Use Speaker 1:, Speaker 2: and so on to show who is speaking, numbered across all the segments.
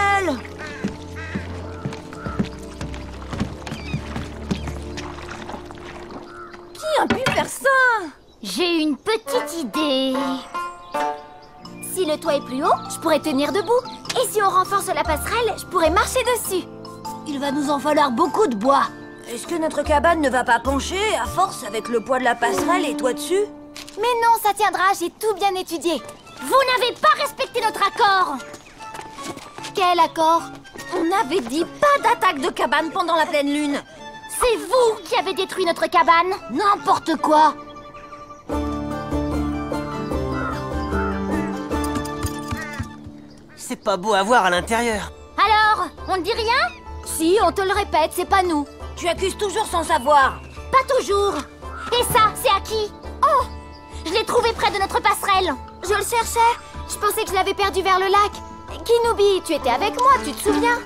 Speaker 1: miel! Qui a pu faire ça?
Speaker 2: J'ai une petite idée. Si le toit est plus haut, je pourrais tenir debout. Et si on renforce la passerelle, je pourrais marcher dessus.
Speaker 1: Il va nous en falloir beaucoup de bois. Est-ce que notre cabane ne va pas pencher à force avec le poids de la passerelle et toi dessus?
Speaker 2: Mais non, ça tiendra, j'ai tout bien étudié. Vous n'avez pas respecté notre accord. Quel accord?
Speaker 1: On avait dit pas d'attaque de cabane pendant la pleine lune.
Speaker 2: C'est vous qui avez détruit notre cabane.
Speaker 1: N'importe quoi.
Speaker 3: C'est pas beau à voir à l'intérieur.
Speaker 2: Alors, on ne dit rien? Si, on te le répète, c'est pas nous.
Speaker 1: Tu accuses toujours sans savoir.
Speaker 2: Pas toujours. Et ça, c'est à qui? Oh, je l'ai trouvé près de notre passerelle. Je le cherchais. Je pensais que je l'avais perdu vers le lac. Kinoubi, tu étais avec moi, tu te souviens?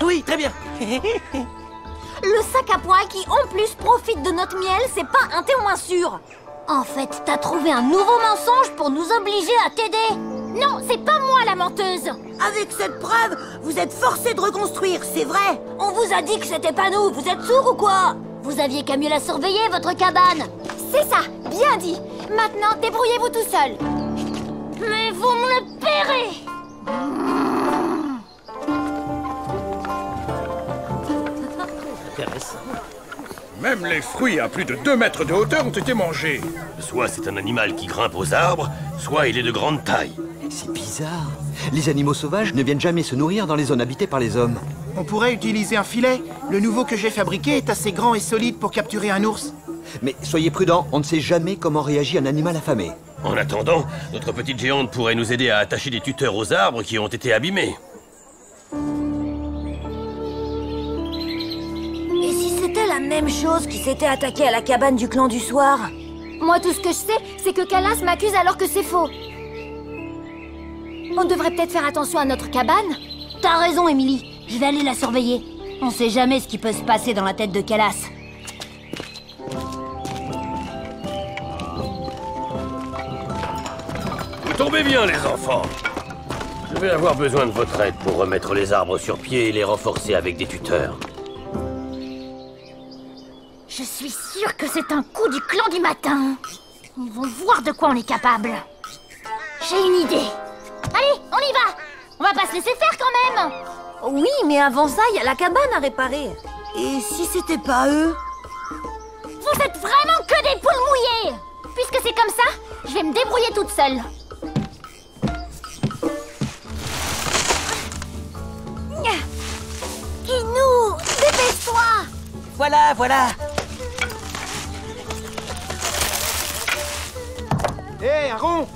Speaker 3: Oui, très bien.
Speaker 1: Le sac à pois qui, en plus, profite de notre miel, c'est pas un témoin sûr. En fait, t'as trouvé un nouveau mensonge pour nous obliger à t'aider.
Speaker 2: Non, c'est pas moi la menteuse.
Speaker 1: Avec cette preuve, vous êtes forcés de reconstruire, c'est vrai. On vous a dit que c'était pas nous, vous êtes sourds ou quoi? Vous aviez qu'à mieux la surveiller, votre cabane.
Speaker 2: C'est ça, bien dit. Maintenant, débrouillez-vous tout seul. Mais vous me le paierez.
Speaker 3: Intéressant.
Speaker 4: Même les fruits à plus de 2 mètres de hauteur ont été mangés.
Speaker 5: Soit c'est un animal qui grimpe aux arbres, soit il est de grande taille.
Speaker 6: C'est bizarre. Les animaux sauvages ne viennent jamais se nourrir dans les zones habitées par les hommes.
Speaker 7: On pourrait utiliser un filet. Le nouveau que j'ai fabriqué est assez grand et solide pour capturer un ours.
Speaker 6: Mais soyez prudents, on ne sait jamais comment réagit un animal affamé.
Speaker 5: En attendant, notre petite géante pourrait nous aider à attacher des tuteurs aux arbres qui ont été abîmés.
Speaker 1: Et si c'était la même chose qui s'était attaquée à la cabane du clan du soir?
Speaker 2: Moi, tout ce que je sais, c'est que Kalas m'accuse alors que c'est faux. On devrait peut-être faire attention à notre cabane.
Speaker 1: T'as raison, Émilie. Je vais aller la surveiller. On sait jamais ce qui peut se passer dans la tête de Kalas.
Speaker 5: Vous tombez bien, les enfants. Je vais avoir besoin de votre aide pour remettre les arbres sur pied et les renforcer avec des tuteurs.
Speaker 2: Je suis sûre que c'est un coup du clan du matin. Ils vont voir de quoi on est capable. J'ai une idée. Allez, on y va. On va pas se laisser faire quand même.
Speaker 1: Oui, mais avant ça, il y a la cabane à réparer. Et si c'était pas eux?
Speaker 2: Vous êtes vraiment que des poules mouillées. Puisque c'est comme ça, je vais me débrouiller toute seule.
Speaker 1: Kinou, dépêche-toi!
Speaker 3: Voilà, voilà.
Speaker 7: Hé, Aaron!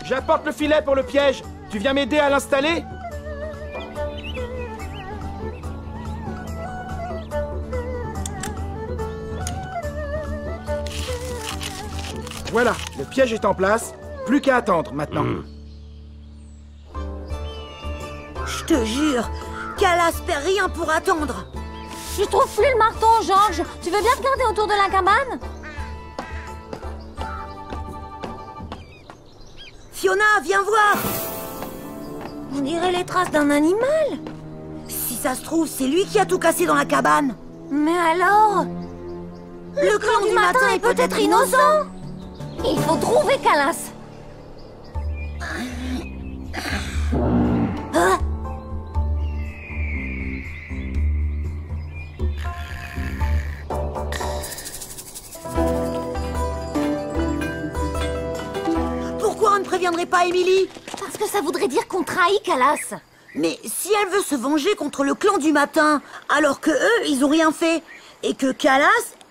Speaker 7: J'apporte le filet pour le piège. Tu viens m'aider à l'installer? Voilà, le piège est en place. Plus qu'à attendre maintenant.
Speaker 1: Je te jure, Kalas perd rien pour attendre.
Speaker 2: Je trouve plus le marteau, Georges. Tu veux bien regarder autour de la cabane?
Speaker 1: Fiona, viens voir. On dirait les traces d'un animal. Si ça se trouve, c'est lui qui a tout cassé dans la cabane. Mais alors? Le clan du matin est peut-être innocent. Il faut trouver Kalas. Hein? Pourquoi on ne préviendrait pas Émilie? Parce que ça voudrait dire qu'on trahit Kalas. Mais si elle veut se venger contre le clan du matin, alors que eux, ils ont rien fait, et que Kalas,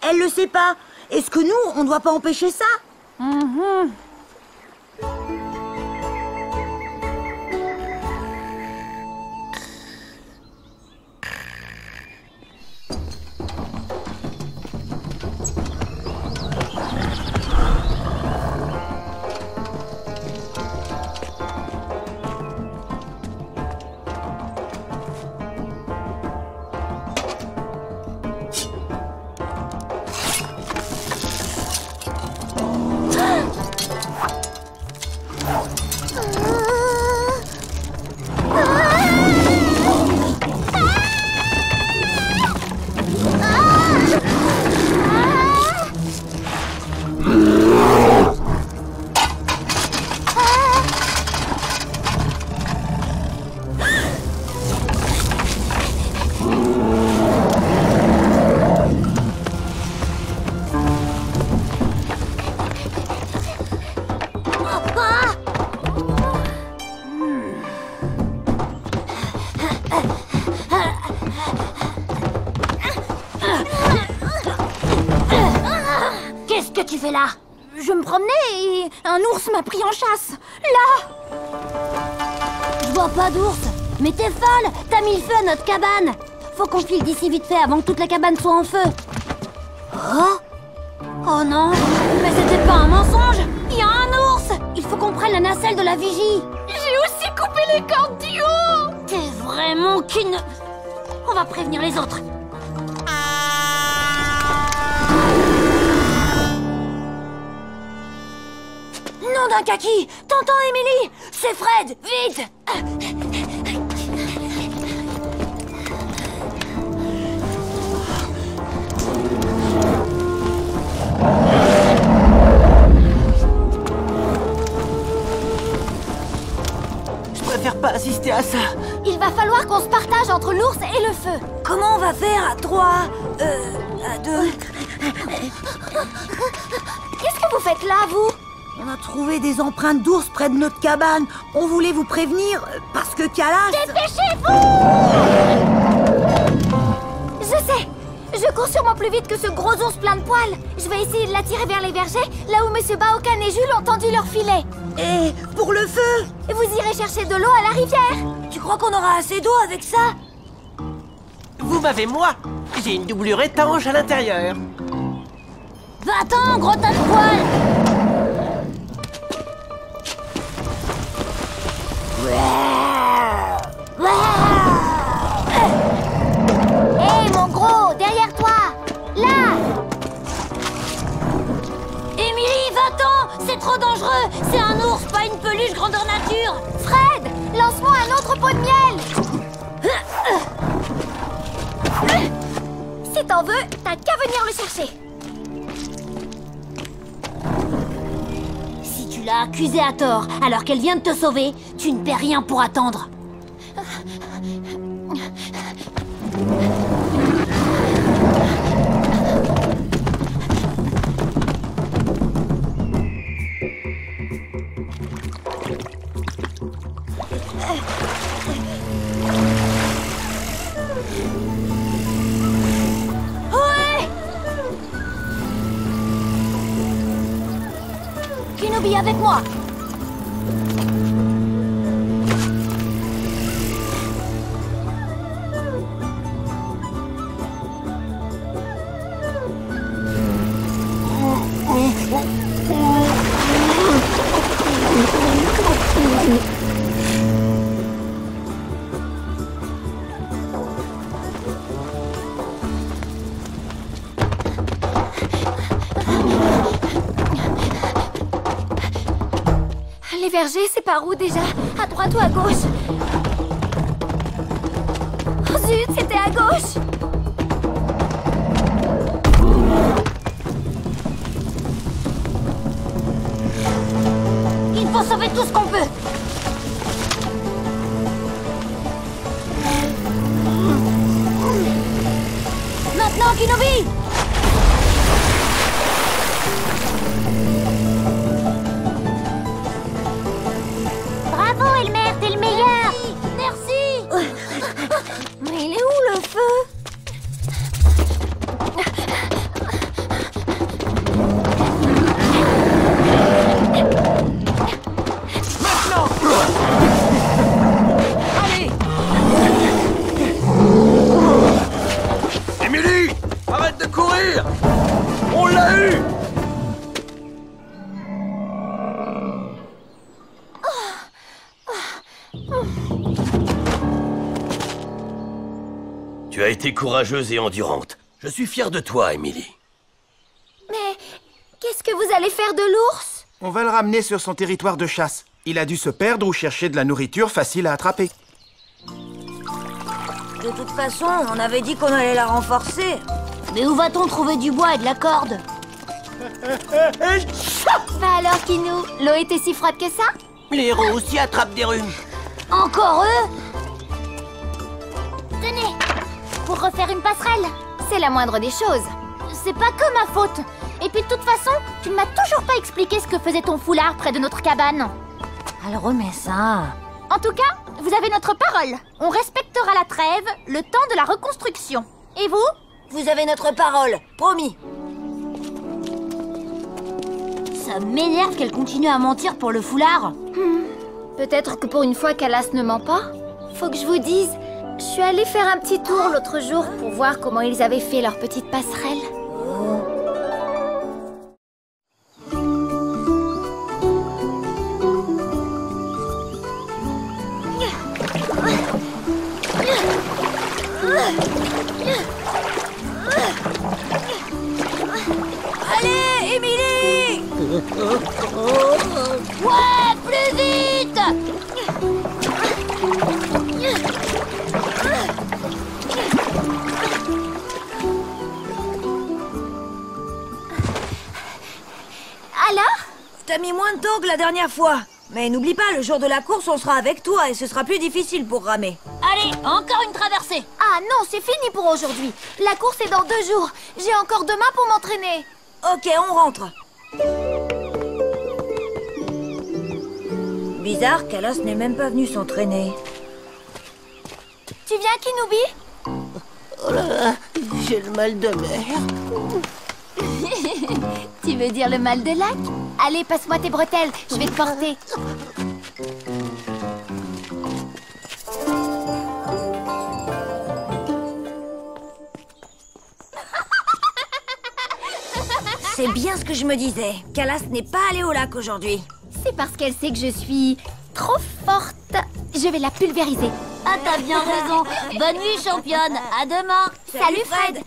Speaker 1: elle le sait pas, est-ce que nous, on ne doit pas empêcher ça?
Speaker 2: fais là? Je me promenais et un ours m'a pris en chasse. Là!
Speaker 8: Je vois pas d'ours. Mais t'es folle! T'as mis le feu à notre cabane! Faut qu'on file d'ici vite fait avant que toute la cabane soit en feu. Oh? Oh non! Mais c'était pas un mensonge! Il y a un ours! Il faut qu'on prenne la nacelle de la vigie!
Speaker 2: J'ai aussi coupé les cordes du haut!
Speaker 8: T'es vraiment qu'une... On va prévenir les autres.
Speaker 1: Nom d'un kaki! T'entends, Emily? C'est Fred! Vite!
Speaker 3: Je préfère pas assister à ça.
Speaker 2: Il va falloir qu'on se partage entre l'ours et le feu.
Speaker 1: Comment on va faire à 3, à 2?
Speaker 2: Qu'est-ce que vous faites là, vous?
Speaker 1: On a trouvé des empreintes d'ours près de notre cabane. On voulait vous prévenir parce que Kalas...
Speaker 2: Dépêchez-vous! Je sais! Je cours sûrement plus vite que ce gros ours plein de poils. Je vais essayer de l'attirer vers les vergers, là où Monsieur Baokan et Jules ont tendu leur filet.
Speaker 1: Et pour le feu?
Speaker 2: Vous irez chercher de l'eau à la rivière.
Speaker 1: Tu crois qu'on aura assez d'eau avec ça?
Speaker 3: Vous m'avez moi. J'ai une doublure étanche à l'intérieur.
Speaker 8: Va-t'en, gros tas de poils!
Speaker 2: Hé, mon gros, derrière toi! Là!
Speaker 8: Emily, va-t'en! C'est trop dangereux! C'est un ours, pas une peluche grandeur nature!
Speaker 2: Fred, lance-moi un autre pot de miel! Si t'en veux, t'as qu'à venir le chercher.
Speaker 8: Si tu l'as accusée à tort, alors qu'elle vient de te sauver, tu ne paies rien pour attendre.
Speaker 2: Kenobi, avec moi! Les vergers, c'est par où déjà? À droite ou à gauche? Oh zut, c'était à gauche!
Speaker 8: Il faut sauver tout ce qu'on peut. Maintenant, Kenobi!
Speaker 2: Bravo, Elmer, t'es le meilleur!
Speaker 8: Merci!
Speaker 2: Mais il est où le feu?
Speaker 3: Allez!
Speaker 5: Emily! Arrête de courir! On l'a eu! Tu as été courageuse et endurante. Je suis fier de toi, Emily.
Speaker 2: Mais qu'est-ce que vous allez faire de l'ours?
Speaker 7: On va le ramener sur son territoire de chasse. Il a dû se perdre ou chercher de la nourriture facile à attraper.
Speaker 1: De toute façon, on avait dit qu'on allait la renforcer.
Speaker 8: Mais où va-t-on trouver du bois et de la corde?
Speaker 2: Bah alors, Kinou, l'eau était si froide que ça?
Speaker 3: Les héros aussi attrapent des rhumes.
Speaker 8: Encore eux?
Speaker 2: Tenez, pour refaire une passerelle. C'est la moindre des choses. C'est pas que ma faute. Et puis de toute façon, tu ne m'as toujours pas expliqué ce que faisait ton foulard près de notre cabane.
Speaker 1: Elle remet ça.
Speaker 2: En tout cas, vous avez notre parole. On respectera la trêve, le temps de la reconstruction. Et vous?
Speaker 1: Vous avez notre parole, promis.
Speaker 8: Ça m'énerve qu'elle continue à mentir pour le foulard.
Speaker 2: Peut-être que pour une fois Calas ne ment pas. Faut que je vous dise, je suis allée faire un petit tour l'autre jour pour voir comment ils avaient fait leur petite passerelle.
Speaker 1: Allez, Émilie!
Speaker 8: Ouais, plus vite!
Speaker 2: Alors?
Speaker 1: T'as mis moins de temps que la dernière fois. Mais n'oublie pas, le jour de la course, on sera avec toi et ce sera plus difficile pour ramer.
Speaker 8: Allez, encore une traversée.
Speaker 2: Ah non, c'est fini pour aujourd'hui. La course est dans 2 jours. J'ai encore demain pour m'entraîner.
Speaker 1: Ok, on rentre. Bizarre, Calas n'est même pas venu s'entraîner.
Speaker 2: Tu viens, Kinoubi?
Speaker 3: Oh là là, j'ai le mal de mer.
Speaker 2: Tu veux dire le mal de lac? Allez, passe-moi tes bretelles, je vais te porter.
Speaker 1: C'est bien ce que je me disais. Calas n'est pas allée au lac aujourd'hui.
Speaker 2: C'est parce qu'elle sait que je suis trop forte. Je vais la pulvériser.
Speaker 8: Ah, t'as bien raison. Bonne nuit, championne. À demain.
Speaker 2: Salut, Fred.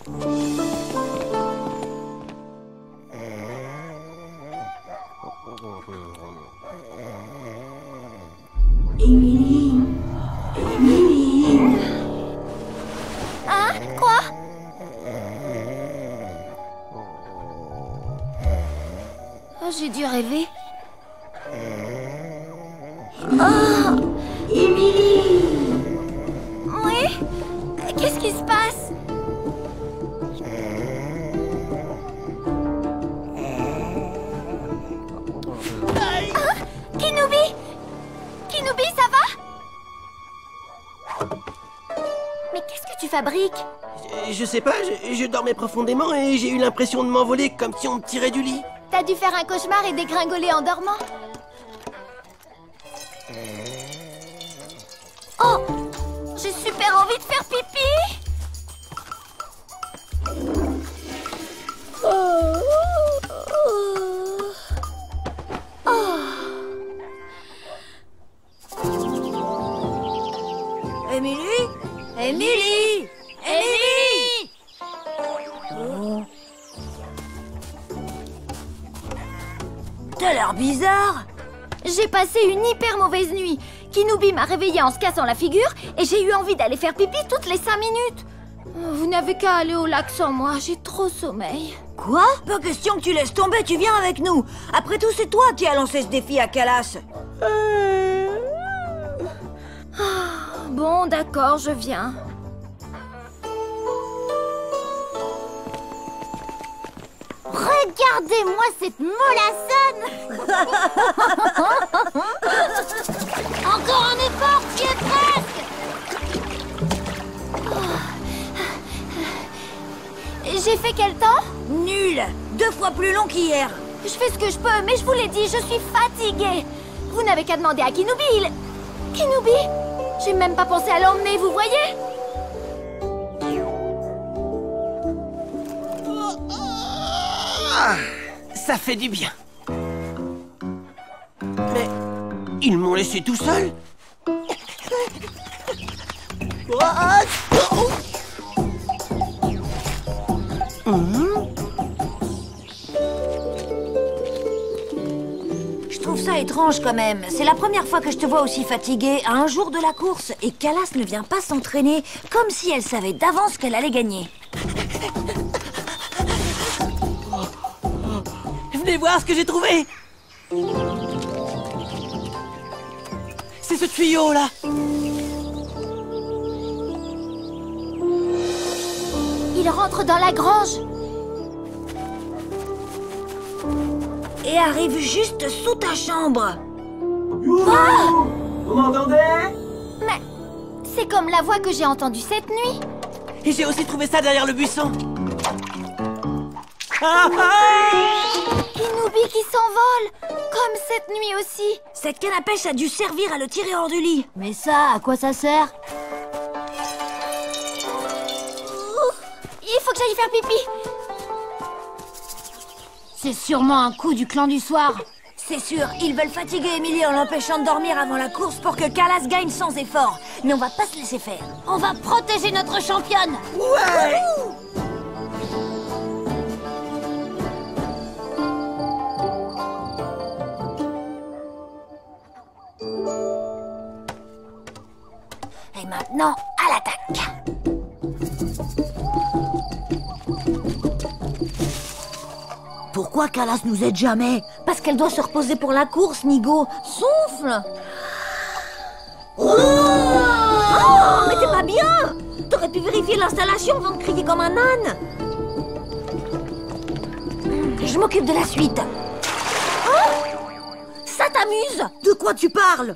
Speaker 2: Hein? Quoi? Oh, j'ai dû rêver. Oh! Émilie! Oui? Qu'est-ce qui se passe? Hein? Kinoubi? Kinoubi, ça va? Mais qu'est-ce que tu fabriques?
Speaker 3: Je sais pas, je dormais profondément et j'ai eu l'impression de m'envoler comme si on me tirait du lit.
Speaker 2: T'as dû faire un cauchemar et dégringoler en dormant. Oh! J'ai super envie de faire pipi!
Speaker 1: Émilie? Émilie! Émilie! T'as l'air bizarre.
Speaker 2: J'ai passé une hyper mauvaise nuit. Kinoubi m'a réveillée en se cassant la figure et j'ai eu envie d'aller faire pipi toutes les 5 minutes. Vous n'avez qu'à aller au lac sans moi, j'ai trop sommeil.
Speaker 1: Quoi? Pas question que tu laisses tomber, tu viens avec nous. Après tout, c'est toi qui as lancé ce défi à Calas.
Speaker 2: Bon, d'accord, je viens.
Speaker 8: Regardez-moi cette molassonne. Encore un effort, tu y es presque.
Speaker 2: J'ai fait quel temps?
Speaker 1: Nul. 2 fois plus long qu'hier.
Speaker 2: Je fais ce que je peux, mais je vous l'ai dit, je suis fatiguée. Vous n'avez qu'à demander à Kinoubi. Kinoubi? J'ai même pas pensé à l'emmener, vous voyez?
Speaker 3: Ça fait du bien. Mais ils m'ont laissé tout seul.
Speaker 1: Je trouve ça étrange quand même. C'est la première fois que je te vois aussi fatiguée à un jour de la course. Et Calas ne vient pas s'entraîner comme si elle savait d'avance qu'elle allait gagner.
Speaker 3: Venez voir ce que j'ai trouvé. C'est ce tuyau là.
Speaker 2: Il rentre dans la grange.
Speaker 1: Et arrive juste sous ta chambre.
Speaker 3: Vous m'entendez?
Speaker 2: Mais c'est comme la voix que j'ai entendue cette nuit.
Speaker 3: Et j'ai aussi trouvé ça derrière le buisson. Ah, ah!
Speaker 2: Kinoubi!
Speaker 8: Scooby qui s'envole! Comme cette nuit aussi!
Speaker 1: Cette canne à pêche a dû servir à le tirer hors du lit.
Speaker 8: Mais ça, à quoi ça sert? Il faut que j'aille faire pipi! C'est sûrement un coup du clan du soir.
Speaker 1: C'est sûr, ils veulent fatiguer Emily en l'empêchant de dormir avant la course pour que Calas gagne sans effort. Mais on va pas se laisser faire.
Speaker 8: On va protéger notre championne!
Speaker 3: Ouais!
Speaker 1: Et maintenant, à l'attaque. Pourquoi Calas nous aide jamais? Parce qu'elle doit se reposer pour la course, Nigo. Souffle! Oh, mais t'es pas bien! T'aurais pu vérifier l'installation avant de crier comme un âne. Je m'occupe de la suite. Oh, ça t'amuse? De quoi tu parles?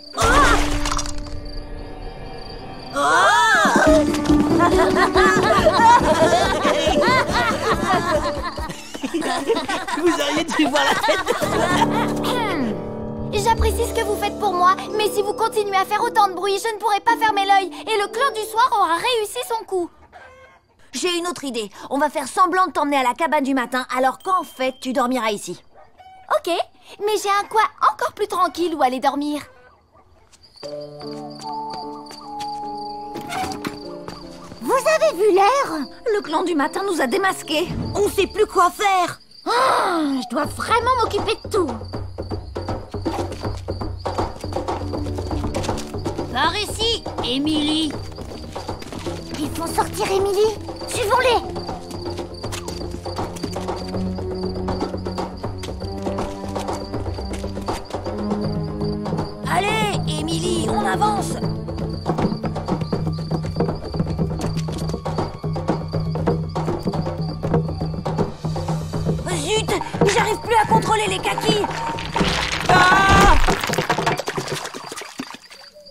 Speaker 3: Vous auriez dû voir la tête.
Speaker 8: J'apprécie ce que vous faites pour moi, mais si vous continuez à faire autant de bruit, je ne pourrai pas fermer l'œil et le clan du soir aura réussi son coup.
Speaker 1: J'ai une autre idée. On va faire semblant de t'emmener à la cabane du matin, alors qu'en fait, tu dormiras ici.
Speaker 8: Ok, mais j'ai un coin encore plus tranquille où aller dormir.
Speaker 2: Vous avez vu l'air?
Speaker 1: Le clan du matin nous a démasqués. On sait plus quoi faire.
Speaker 2: Je dois vraiment m'occuper de tout.
Speaker 8: Par ici, Emily.
Speaker 2: Ils font sortir Emily. Suivons-les.
Speaker 1: Allez, Emily, on avance. Zut, j'arrive plus à contrôler les kakis. Ah!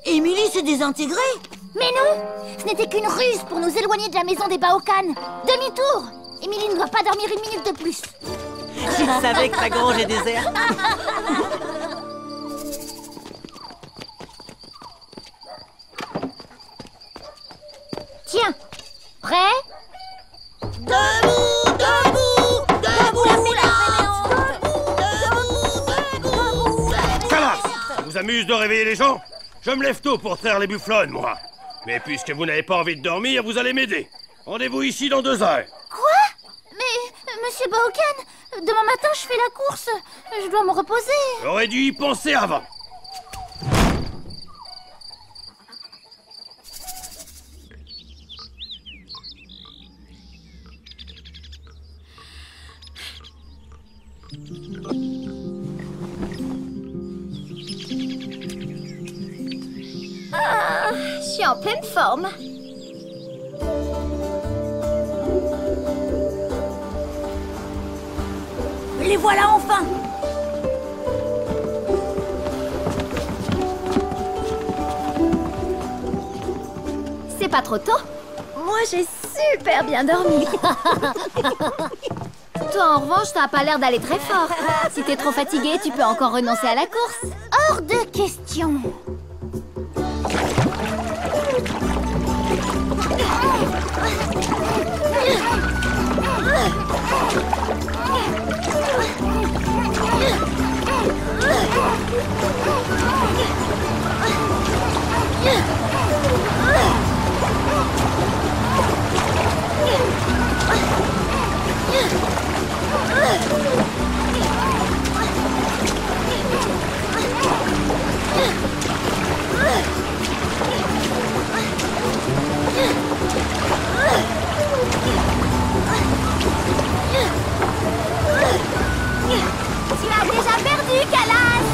Speaker 1: Emily s'est désintégrée.
Speaker 2: Mais non, ce n'était qu'une ruse pour nous éloigner de la maison des Baokan. Demi-tour. Emily ne doit pas dormir une minute de plus.
Speaker 3: Je savais que la grange est déserte.
Speaker 2: Tiens, prêt?
Speaker 1: Debout, debout, debout, la
Speaker 5: Calas! Ça vous amuse de réveiller les gens? Je me lève tôt pour traire les bufflonnes, moi. Mais puisque vous n'avez pas envie de dormir, vous allez m'aider. Rendez-vous ici dans 2 heures.
Speaker 2: Quoi? Mais, monsieur Baokan, demain matin je fais la course. Je dois me reposer.
Speaker 5: J'aurais dû y penser avant.
Speaker 8: Je suis en pleine forme.
Speaker 1: Les voilà enfin.
Speaker 8: C'est pas trop tôt? Moi, j'ai super bien dormi. Toi, en revanche, t'as pas l'air d'aller très fort. Si t'es trop fatigué, tu peux encore renoncer à la course.
Speaker 2: Hors de question.
Speaker 8: Tu as déjà perdu, Calas!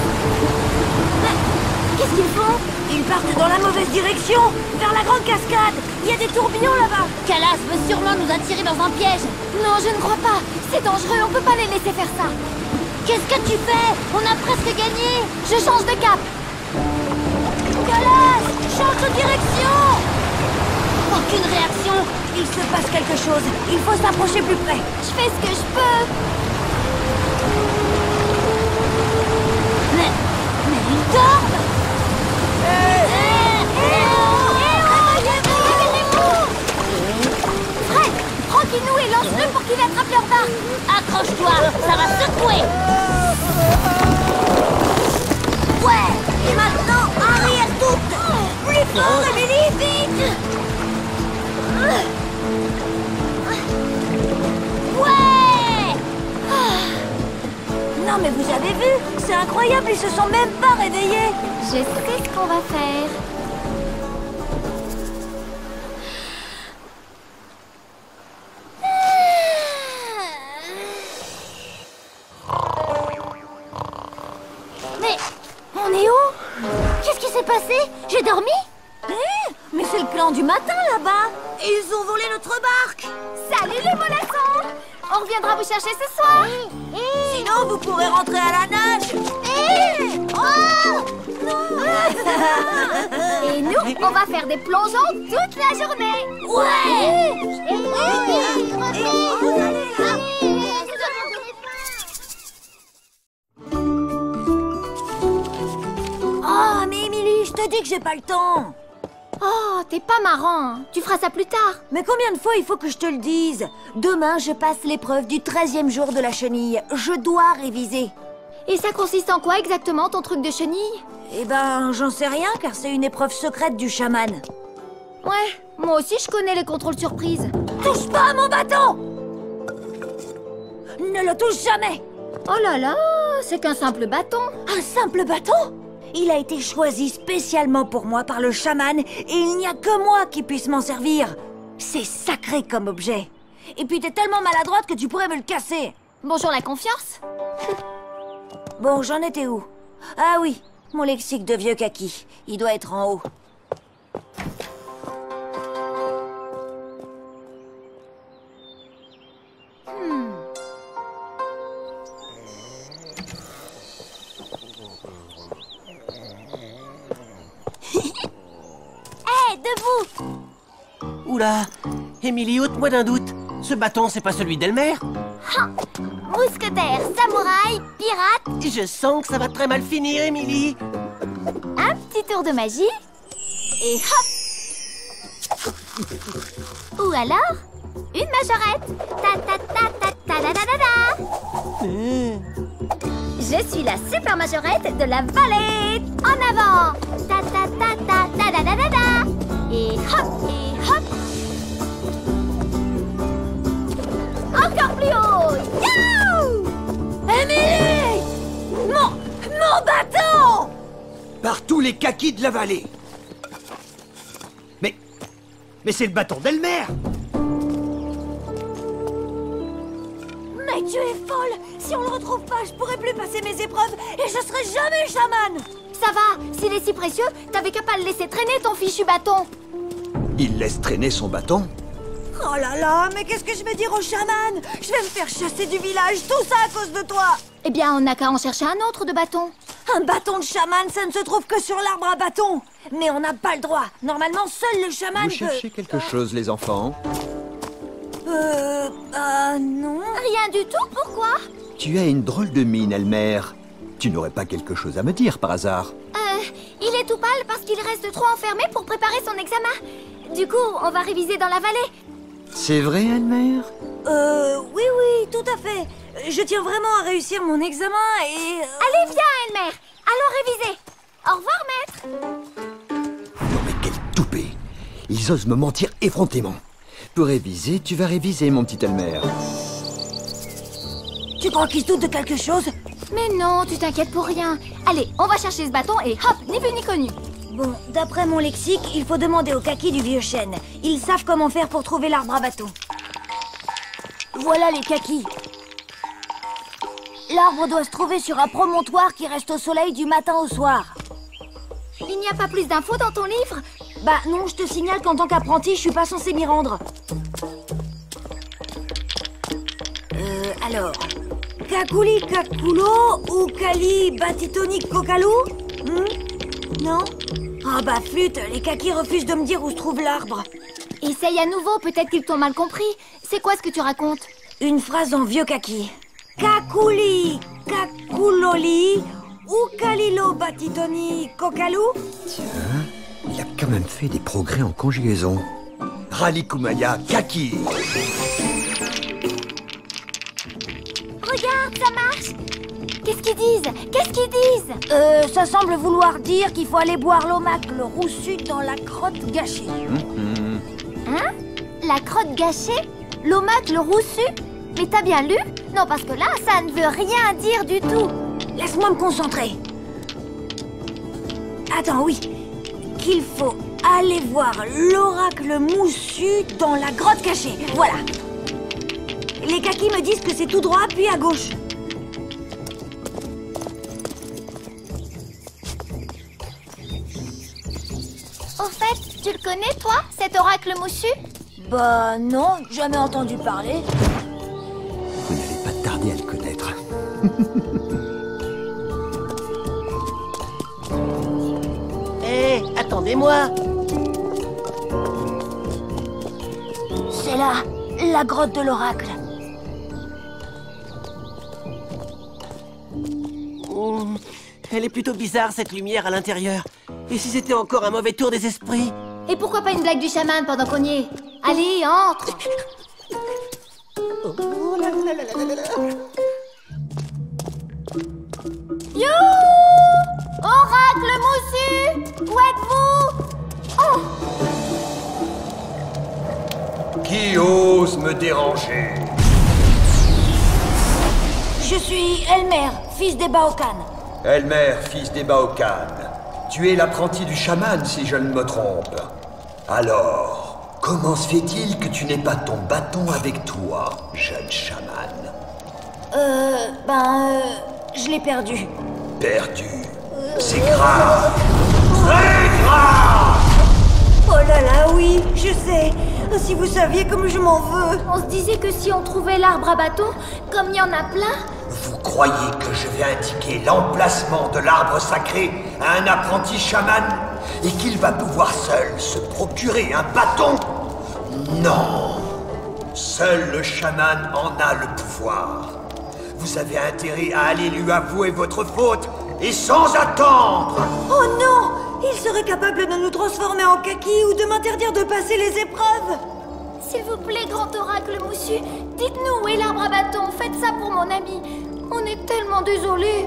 Speaker 1: Qu'est-ce qu'ils font? Ils partent dans la mauvaise direction, vers la grande cascade. Il y a des tourbillons là-bas.
Speaker 8: Calas veut sûrement nous attirer dans un piège. Non, je ne crois pas. C'est dangereux, on peut pas les laisser faire ça. Qu'est-ce que tu fais? On a presque gagné. Je change de cap.
Speaker 1: Calas, change de direction.
Speaker 8: Aucune réaction.
Speaker 1: Il se passe quelque chose. Il faut s'approcher plus près.
Speaker 8: Je fais ce que je peux. Une corde.
Speaker 2: Fred, prends Kinou et lance-le pour qu'il attrape leur barque. Accroche-toi, ça va secouer.
Speaker 1: Ouais. Et maintenant, arrière toute. Plus fort, Emily, vite.
Speaker 2: Ouais.
Speaker 1: Non mais vous avez vu? C'est incroyable, ils se sont même pas réveillés.
Speaker 2: Je sais ce qu'on va faire. Mais on est où? Qu'est-ce qui s'est passé? J'ai dormi?
Speaker 1: Mais c'est le clan du matin là-bas. Ils ont volé notre barque.
Speaker 2: Salut les mollassons! On reviendra vous chercher ce soir.
Speaker 1: Sinon, vous pourrez rentrer à la nage.
Speaker 2: Et nous, on va faire des plongeons toute la journée.
Speaker 1: Oh, mais Emily, je te dis que j'ai pas le temps.
Speaker 2: Oh, t'es pas marrant. Tu feras ça plus tard.
Speaker 1: Mais combien de fois il faut que je te le dise? Demain, je passe l'épreuve du 13e jour de la chenille. Je dois réviser.
Speaker 2: Et ça consiste en quoi exactement ton truc de chenille?
Speaker 1: Eh ben, j'en sais rien, car c'est une épreuve secrète du chaman.
Speaker 2: Ouais, moi aussi je connais les contrôles surprises.
Speaker 1: Touche pas à mon bâton! Ne le touche jamais!
Speaker 2: Oh là là, c'est qu'un simple bâton.
Speaker 1: Un simple bâton? Il a été choisi spécialement pour moi par le chaman, et il n'y a que moi qui puisse m'en servir. C'est sacré comme objet. Et puis t'es tellement maladroite que tu pourrais me le casser.
Speaker 2: Bonjour la confiance.
Speaker 1: Bon, j'en étais où? Ah oui, mon lexique de vieux kaki. Il doit être en haut.
Speaker 2: Hé, debout!
Speaker 3: Oula, Emily, ôte-moi d'un doute. Ce bâton, c'est pas celui d'Elmer?
Speaker 2: Mousquetaire, samouraï, pirate,
Speaker 3: Je sens que ça va très mal finir, Emily.
Speaker 2: un petit tour de magie, et hop! Ou alors, une majorette. Ta ta ta ta ta da da da da. Je suis la super majorette de la vallée. En avant. Ta ta ta ta ta da da da da. Et hop, et hop. Encore plus haut. Youhou!
Speaker 1: Emily! Mon bâton!
Speaker 6: Par tous les kakis de la vallée. Mais c'est le bâton d'Elmer.
Speaker 1: Mais tu es folle! Si on le retrouve pas, je pourrai plus passer mes épreuves et je serai jamais chaman!
Speaker 2: Ça va, s'il est si précieux, t'avais qu'à pas le laisser traîner ton fichu bâton.
Speaker 6: Il laisse traîner son bâton.
Speaker 1: Oh là là, mais qu'est-ce que je vais dire au chaman? Je vais me faire chasser du village, tout ça à cause de toi!
Speaker 2: Eh bien, on n'a qu'à en chercher un autre de bâton.
Speaker 1: Un bâton de chaman, ça ne se trouve que sur l'arbre à bâton! Mais on n'a pas le droit! Normalement, seul le chaman
Speaker 6: Vous
Speaker 1: peut...
Speaker 6: cherchez quelque chose, les enfants?
Speaker 1: Non...
Speaker 2: Rien du tout, pourquoi?
Speaker 6: Tu as une drôle de mine, Elmer. Tu n'aurais pas quelque chose à me dire, par hasard?
Speaker 2: Il est tout pâle parce qu'il reste trop enfermé pour préparer son examen. Du coup, on va réviser dans la vallée.
Speaker 6: C'est vrai, Elmer?
Speaker 1: Oui, tout à fait. Je tiens vraiment à réussir mon examen et...
Speaker 2: Allez, viens, Elmer. Allons réviser. Au revoir, maître.
Speaker 6: Non mais quel toupet! Ils osent me mentir effrontément. Pour réviser, tu vas réviser, mon petit Elmer.
Speaker 1: Tu crois qu'ils se doutent de quelque chose?
Speaker 2: Mais non, tu t'inquiètes pour rien. Allez, on va chercher ce bâton et hop, ni vu ni connu.
Speaker 1: Bon, d'après mon lexique, il faut demander aux kakis du vieux chêne. Ils savent comment faire pour trouver l'arbre à bâton. Voilà les kakis. L'arbre doit se trouver sur un promontoire qui reste au soleil du matin au soir.
Speaker 2: Il n'y a pas plus d'infos dans ton livre?
Speaker 1: Bah non, je te signale qu'en tant qu'apprenti, je suis pas censée m'y rendre. Alors... Kakuli Kakulo ou Kali Batitoni Kokalu? Non? Ah bah flûte, les kakis refusent de me dire où se trouve l'arbre.
Speaker 2: Essaye à nouveau, peut-être qu'ils t'ont mal compris. C'est quoi ce que tu racontes?
Speaker 1: Une phrase en vieux kaki. Kakuli Kakuloli Ukalilo Batitoni Kokalou?
Speaker 6: Tiens, il a quand même fait des progrès en conjugaison. Ralikumaya Kaki.
Speaker 8: Regarde, ça marche. Qu'est-ce qu'ils disent? Qu'est-ce qu'ils disent?
Speaker 1: Ça semble vouloir dire qu'il faut aller boire l'omacle roussu dans la crotte gâchée.
Speaker 8: Hein? La crotte gâchée? L'omacle roussu? Mais t'as bien lu? Non, parce que là, ça ne veut rien dire du tout.
Speaker 1: Laisse-moi me concentrer. Attends, oui. Qu'il faut aller voir l'oracle moussu dans la grotte cachée. Voilà. Les kakis me disent que c'est tout droit, puis à gauche.
Speaker 8: Au fait, tu le connais, toi, cet oracle moussu?
Speaker 1: Bah non, jamais entendu parler.
Speaker 6: Vous n'allez pas tarder à le connaître.
Speaker 3: Hé, attendez-moi.
Speaker 1: C'est là, la grotte de l'oracle.
Speaker 3: Elle est plutôt bizarre, cette lumière à l'intérieur. Et si c'était encore un mauvais tour des esprits?
Speaker 8: Et pourquoi pas une blague du chaman pendant qu'on y est? Allez, entre. You! Oracle moussu! Où êtes-vous? Oh!
Speaker 6: Qui ose me déranger?
Speaker 1: Je suis Elmer, fils des Baokan.
Speaker 6: Elmer, fils des Baokan. Tu es l'apprenti du chaman, si je ne me trompe. Alors, comment se fait-il que tu n'aies pas ton bâton avec toi, jeune chaman?
Speaker 1: Je l'ai perdu.
Speaker 6: Perdu. C'est grave. Très grave.
Speaker 1: Oh là là, oui, je sais. Si vous saviez comme je m'en veux.
Speaker 8: On se disait que si on trouvait l'arbre à bâton, comme il y en a plein...
Speaker 6: Vous croyez que je vais indiquer l'emplacement de l'arbre sacré à un apprenti chaman et qu'il va pouvoir seul se procurer un bâton? Non. Seul le chaman en a le pouvoir. Vous avez intérêt à aller lui avouer votre faute et sans attendre.
Speaker 1: Oh non! Il serait capable de nous transformer en kaki ou de m'interdire de passer les épreuves.
Speaker 8: S'il vous plaît, grand oracle moussu, dites-nous où est l'arbre à bâton. Faites ça pour mon ami. On est tellement désolés.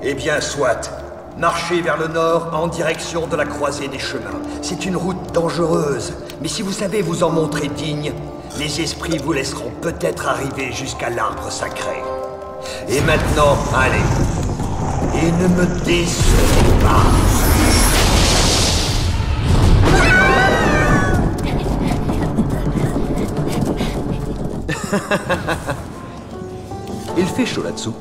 Speaker 6: Eh bien, soit. Marchez vers le nord en direction de la croisée des chemins. C'est une route dangereuse, mais si vous savez vous en montrer digne, les esprits vous laisseront peut-être arriver jusqu'à l'arbre sacré. Et maintenant, allez. Et ne me décevez pas. Il fait chaud là-dessous.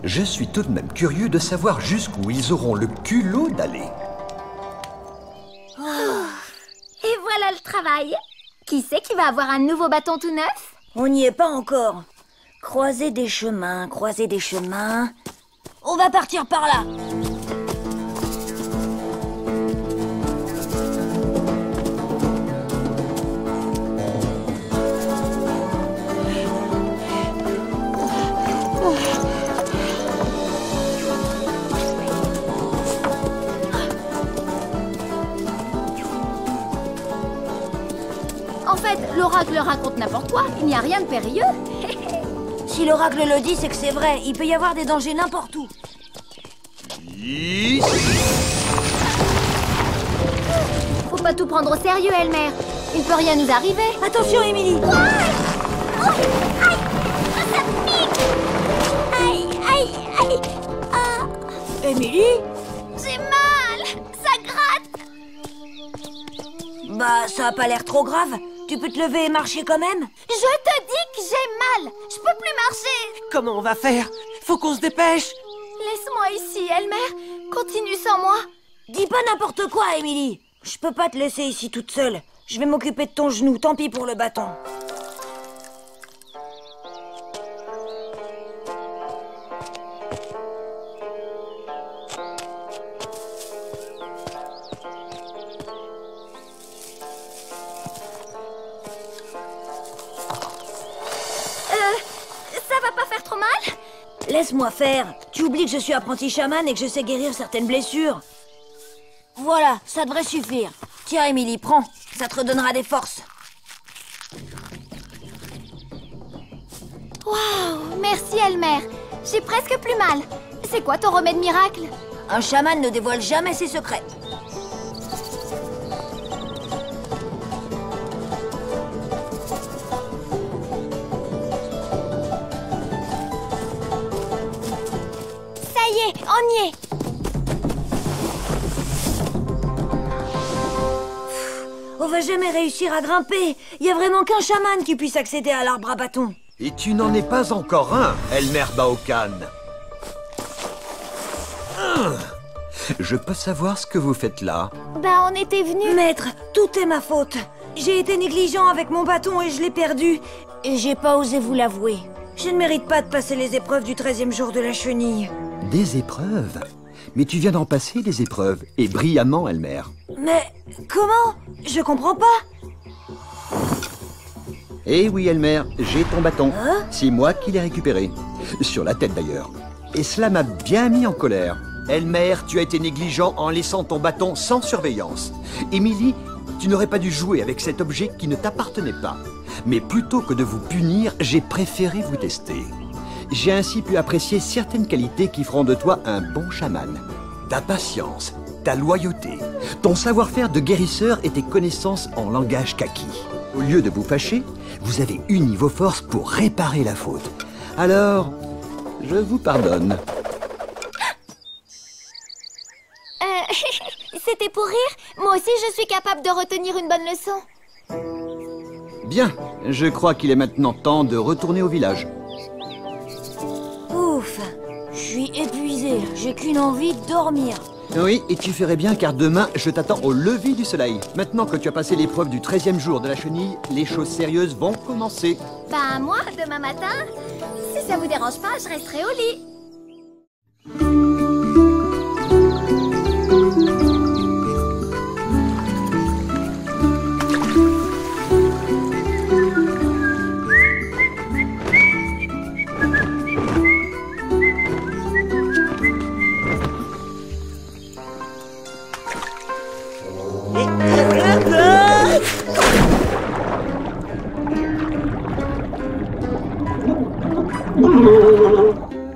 Speaker 6: Je suis tout de même curieux de savoir jusqu'où ils auront le culot d'aller.
Speaker 8: Et voilà le travail. Qui c'est qui va avoir un nouveau bâton tout neuf?
Speaker 1: On n'y est pas encore. Croiser des chemins, croiser des chemins. On va partir par là.
Speaker 8: En fait, l'oracle raconte n'importe quoi. Il n'y a rien de périlleux.
Speaker 1: Si l'oracle le dit, c'est que c'est vrai. Il peut y avoir des dangers n'importe où.
Speaker 8: Faut pas tout prendre au sérieux, Elmer. Il peut rien nous arriver.
Speaker 1: Attention, Émilie.
Speaker 8: Aïe, aïe, aïe.
Speaker 1: Émilie?
Speaker 8: J'ai mal. Ça gratte.
Speaker 1: Bah, ça a pas l'air trop grave. Tu peux te lever et marcher quand même?
Speaker 8: Je te dis que j'ai mal. Je peux plus marcher.
Speaker 3: Comment on va faire? Faut qu'on se dépêche.
Speaker 8: Laisse-moi ici, Elmer. Continue sans moi.
Speaker 1: Dis pas n'importe quoi, Émilie. Je peux pas te laisser ici toute seule. Je vais m'occuper de ton genou, tant pis pour le bâton.
Speaker 8: Ça va pas faire trop mal?
Speaker 1: Laisse-moi faire. Tu oublies que je suis apprenti chaman et que je sais guérir certaines blessures.
Speaker 8: Voilà, ça devrait suffire.
Speaker 1: Tiens, Émilie, prends. Ça te redonnera des forces.
Speaker 2: Waouh, merci Elmer. J'ai presque plus mal. C'est quoi ton remède miracle?
Speaker 1: Un chaman ne dévoile jamais ses secrets.
Speaker 2: Ça y est, on y est.
Speaker 1: On va jamais réussir à grimper. Il y a vraiment qu'un chaman qui puisse accéder à l'arbre à bâton.
Speaker 6: Et tu n'en es pas encore un, Elmer Baokan. Je peux savoir ce que vous faites là?
Speaker 2: Bah, on était venus.
Speaker 1: Maître, tout est ma faute. J'ai été négligent avec mon bâton et je l'ai perdu. Et j'ai pas osé vous l'avouer. Je ne mérite pas de passer les épreuves du 13e jour de la chenille.
Speaker 6: Des épreuves? Mais tu viens d'en passer des épreuves, et brillamment, Elmer.
Speaker 1: Mais comment? Je comprends pas.
Speaker 6: Eh oui, Elmer, j'ai ton bâton.
Speaker 1: Hein?
Speaker 6: C'est moi qui l'ai récupéré. Sur la tête, d'ailleurs. Et cela m'a bien mis en colère. Elmer, tu as été négligent en laissant ton bâton sans surveillance. Émilie, tu n'aurais pas dû jouer avec cet objet qui ne t'appartenait pas. Mais plutôt que de vous punir, j'ai préféré vous tester. J'ai ainsi pu apprécier certaines qualités qui feront de toi un bon chaman. Ta patience, ta loyauté, ton savoir-faire de guérisseur et tes connaissances en langage kaki. Au lieu de vous fâcher, vous avez uni vos forces pour réparer la faute. Alors, je vous pardonne.
Speaker 2: C'était pour rire. Moi aussi, je suis capable de retenir une bonne leçon.
Speaker 6: Bien, je crois qu'il est maintenant temps de retourner au village.
Speaker 1: Ouf, je suis épuisée. J'ai qu'une envie de dormir.
Speaker 6: Oui, et tu ferais bien car demain, je t'attends au lever du soleil. Maintenant que tu as passé l'épreuve du 13e jour de la chenille, les choses sérieuses vont commencer.
Speaker 2: Bah, moi, demain matin, si ça vous dérange pas, je resterai au lit.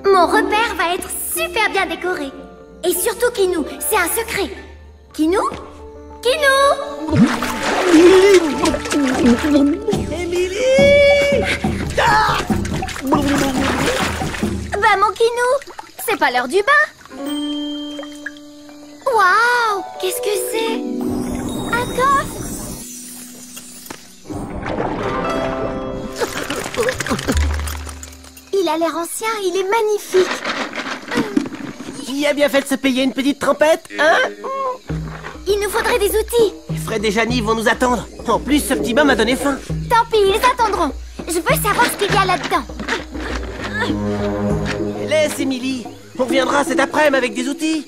Speaker 2: Mon repère va être super bien décoré. Et surtout Kinou, c'est un secret. Kinou? Kinou?
Speaker 3: Émilie!
Speaker 2: Bah mon Kinou, c'est pas l'heure du bain. Waouh, qu'est-ce que c'est? Un coffre? Il a l'air ancien, il est magnifique.
Speaker 3: Qui a bien fait de se payer une petite trempette, hein?
Speaker 2: Il nous faudrait des outils.
Speaker 3: Fred et Janie vont nous attendre. En plus, ce petit bain m'a donné faim.
Speaker 2: Tant pis, ils attendront. Je veux savoir ce qu'il y a là-dedans.
Speaker 3: Laisse, Émilie. On reviendra cet après-midi avec des outils.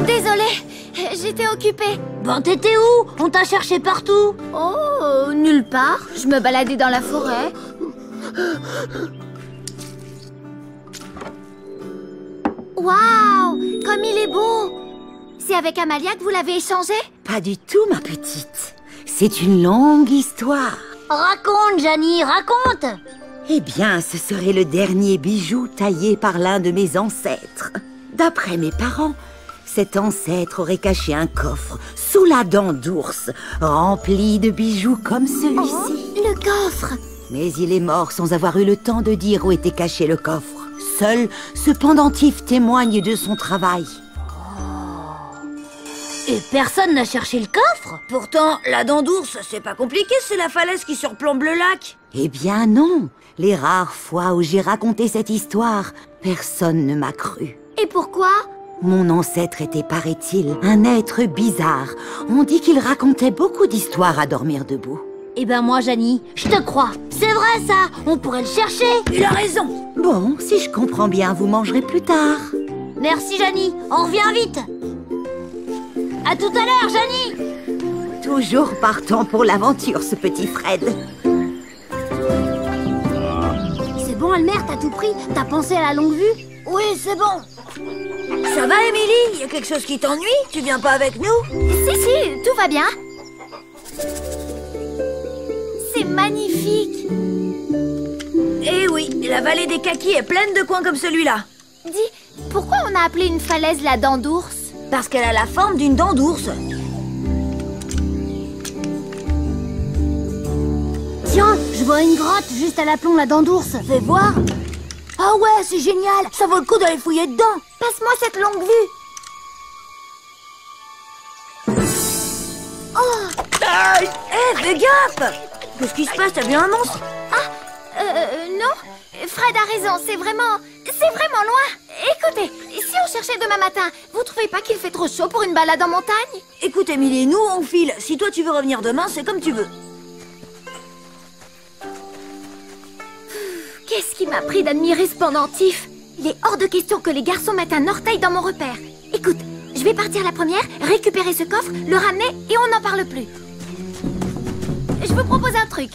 Speaker 2: Désolée, j'étais occupée.
Speaker 8: Ben t'étais où? On t'a cherché partout.
Speaker 2: Oh, nulle part. Je me baladais dans la forêt. Waouh, comme il est beau. C'est avec Amalia que vous l'avez échangé?
Speaker 1: Pas du tout, ma petite. C'est une longue histoire.
Speaker 8: Raconte, Janie, raconte.
Speaker 1: Eh bien, ce serait le dernier bijou taillé par l'un de mes ancêtres. D'après mes parents, cet ancêtre aurait caché un coffre sous la dent d'ours, rempli de bijoux comme celui-ci.
Speaker 2: Le coffre.
Speaker 1: Mais il est mort sans avoir eu le temps de dire où était caché le coffre. Seul ce pendentif témoigne de son travail.
Speaker 8: Et personne n'a cherché le coffre?
Speaker 1: Pourtant, la dent d'ours, c'est pas compliqué, c'est la falaise qui surplombe le lac. Eh bien non. Les rares fois où j'ai raconté cette histoire, personne ne m'a cru.
Speaker 2: Et pourquoi?
Speaker 1: Mon ancêtre était, paraît-il, un être bizarre. On dit qu'il racontait beaucoup d'histoires à dormir debout.
Speaker 8: Eh ben moi, Janie, je te crois. C'est vrai ça, on pourrait le chercher.
Speaker 1: Il a raison. Bon, si je comprends bien, vous mangerez plus tard.
Speaker 8: Merci, Janie, on revient vite. À tout à l'heure, Janie.
Speaker 1: Toujours partant pour l'aventure, ce petit Fred.
Speaker 8: C'est bon, Elmer, t'as tout pris? T'as pensé à la longue vue?
Speaker 1: Oui, c'est bon. Ça va, Émilie? Y a quelque chose qui t'ennuie? Tu viens pas avec nous?
Speaker 2: Si, tout va bien. C'est magnifique.
Speaker 1: Eh oui, la vallée des Kakis est pleine de coins comme celui-là.
Speaker 2: Dis, pourquoi on a appelé une falaise la dent d'ours?
Speaker 1: Parce qu'elle a la forme d'une dent d'ours.
Speaker 8: Tiens, je vois une grotte juste à l'aplomb la dent d'ours.
Speaker 1: Fais voir. Ah ouais, c'est génial. Ça vaut le coup d'aller fouiller dedans.
Speaker 2: Passe-moi cette longue vue.
Speaker 1: Fais gaffe. Qu'est-ce qui se passe? T'as vu un monstre?
Speaker 2: Non. Fred a raison, c'est vraiment loin. Écoutez, si on cherchait demain matin, vous trouvez pas qu'il fait trop chaud pour une balade en montagne?
Speaker 1: Écoute, Émilie, nous on file. Si toi tu veux revenir demain, c'est comme tu veux.
Speaker 2: Qu'est-ce qui m'a pris d'admirer ce pendentif? Il est hors de question que les garçons mettent un orteil dans mon repère. Écoute, je vais partir la première, récupérer ce coffre, le ramener et on n'en parle plus. Je vous propose un truc.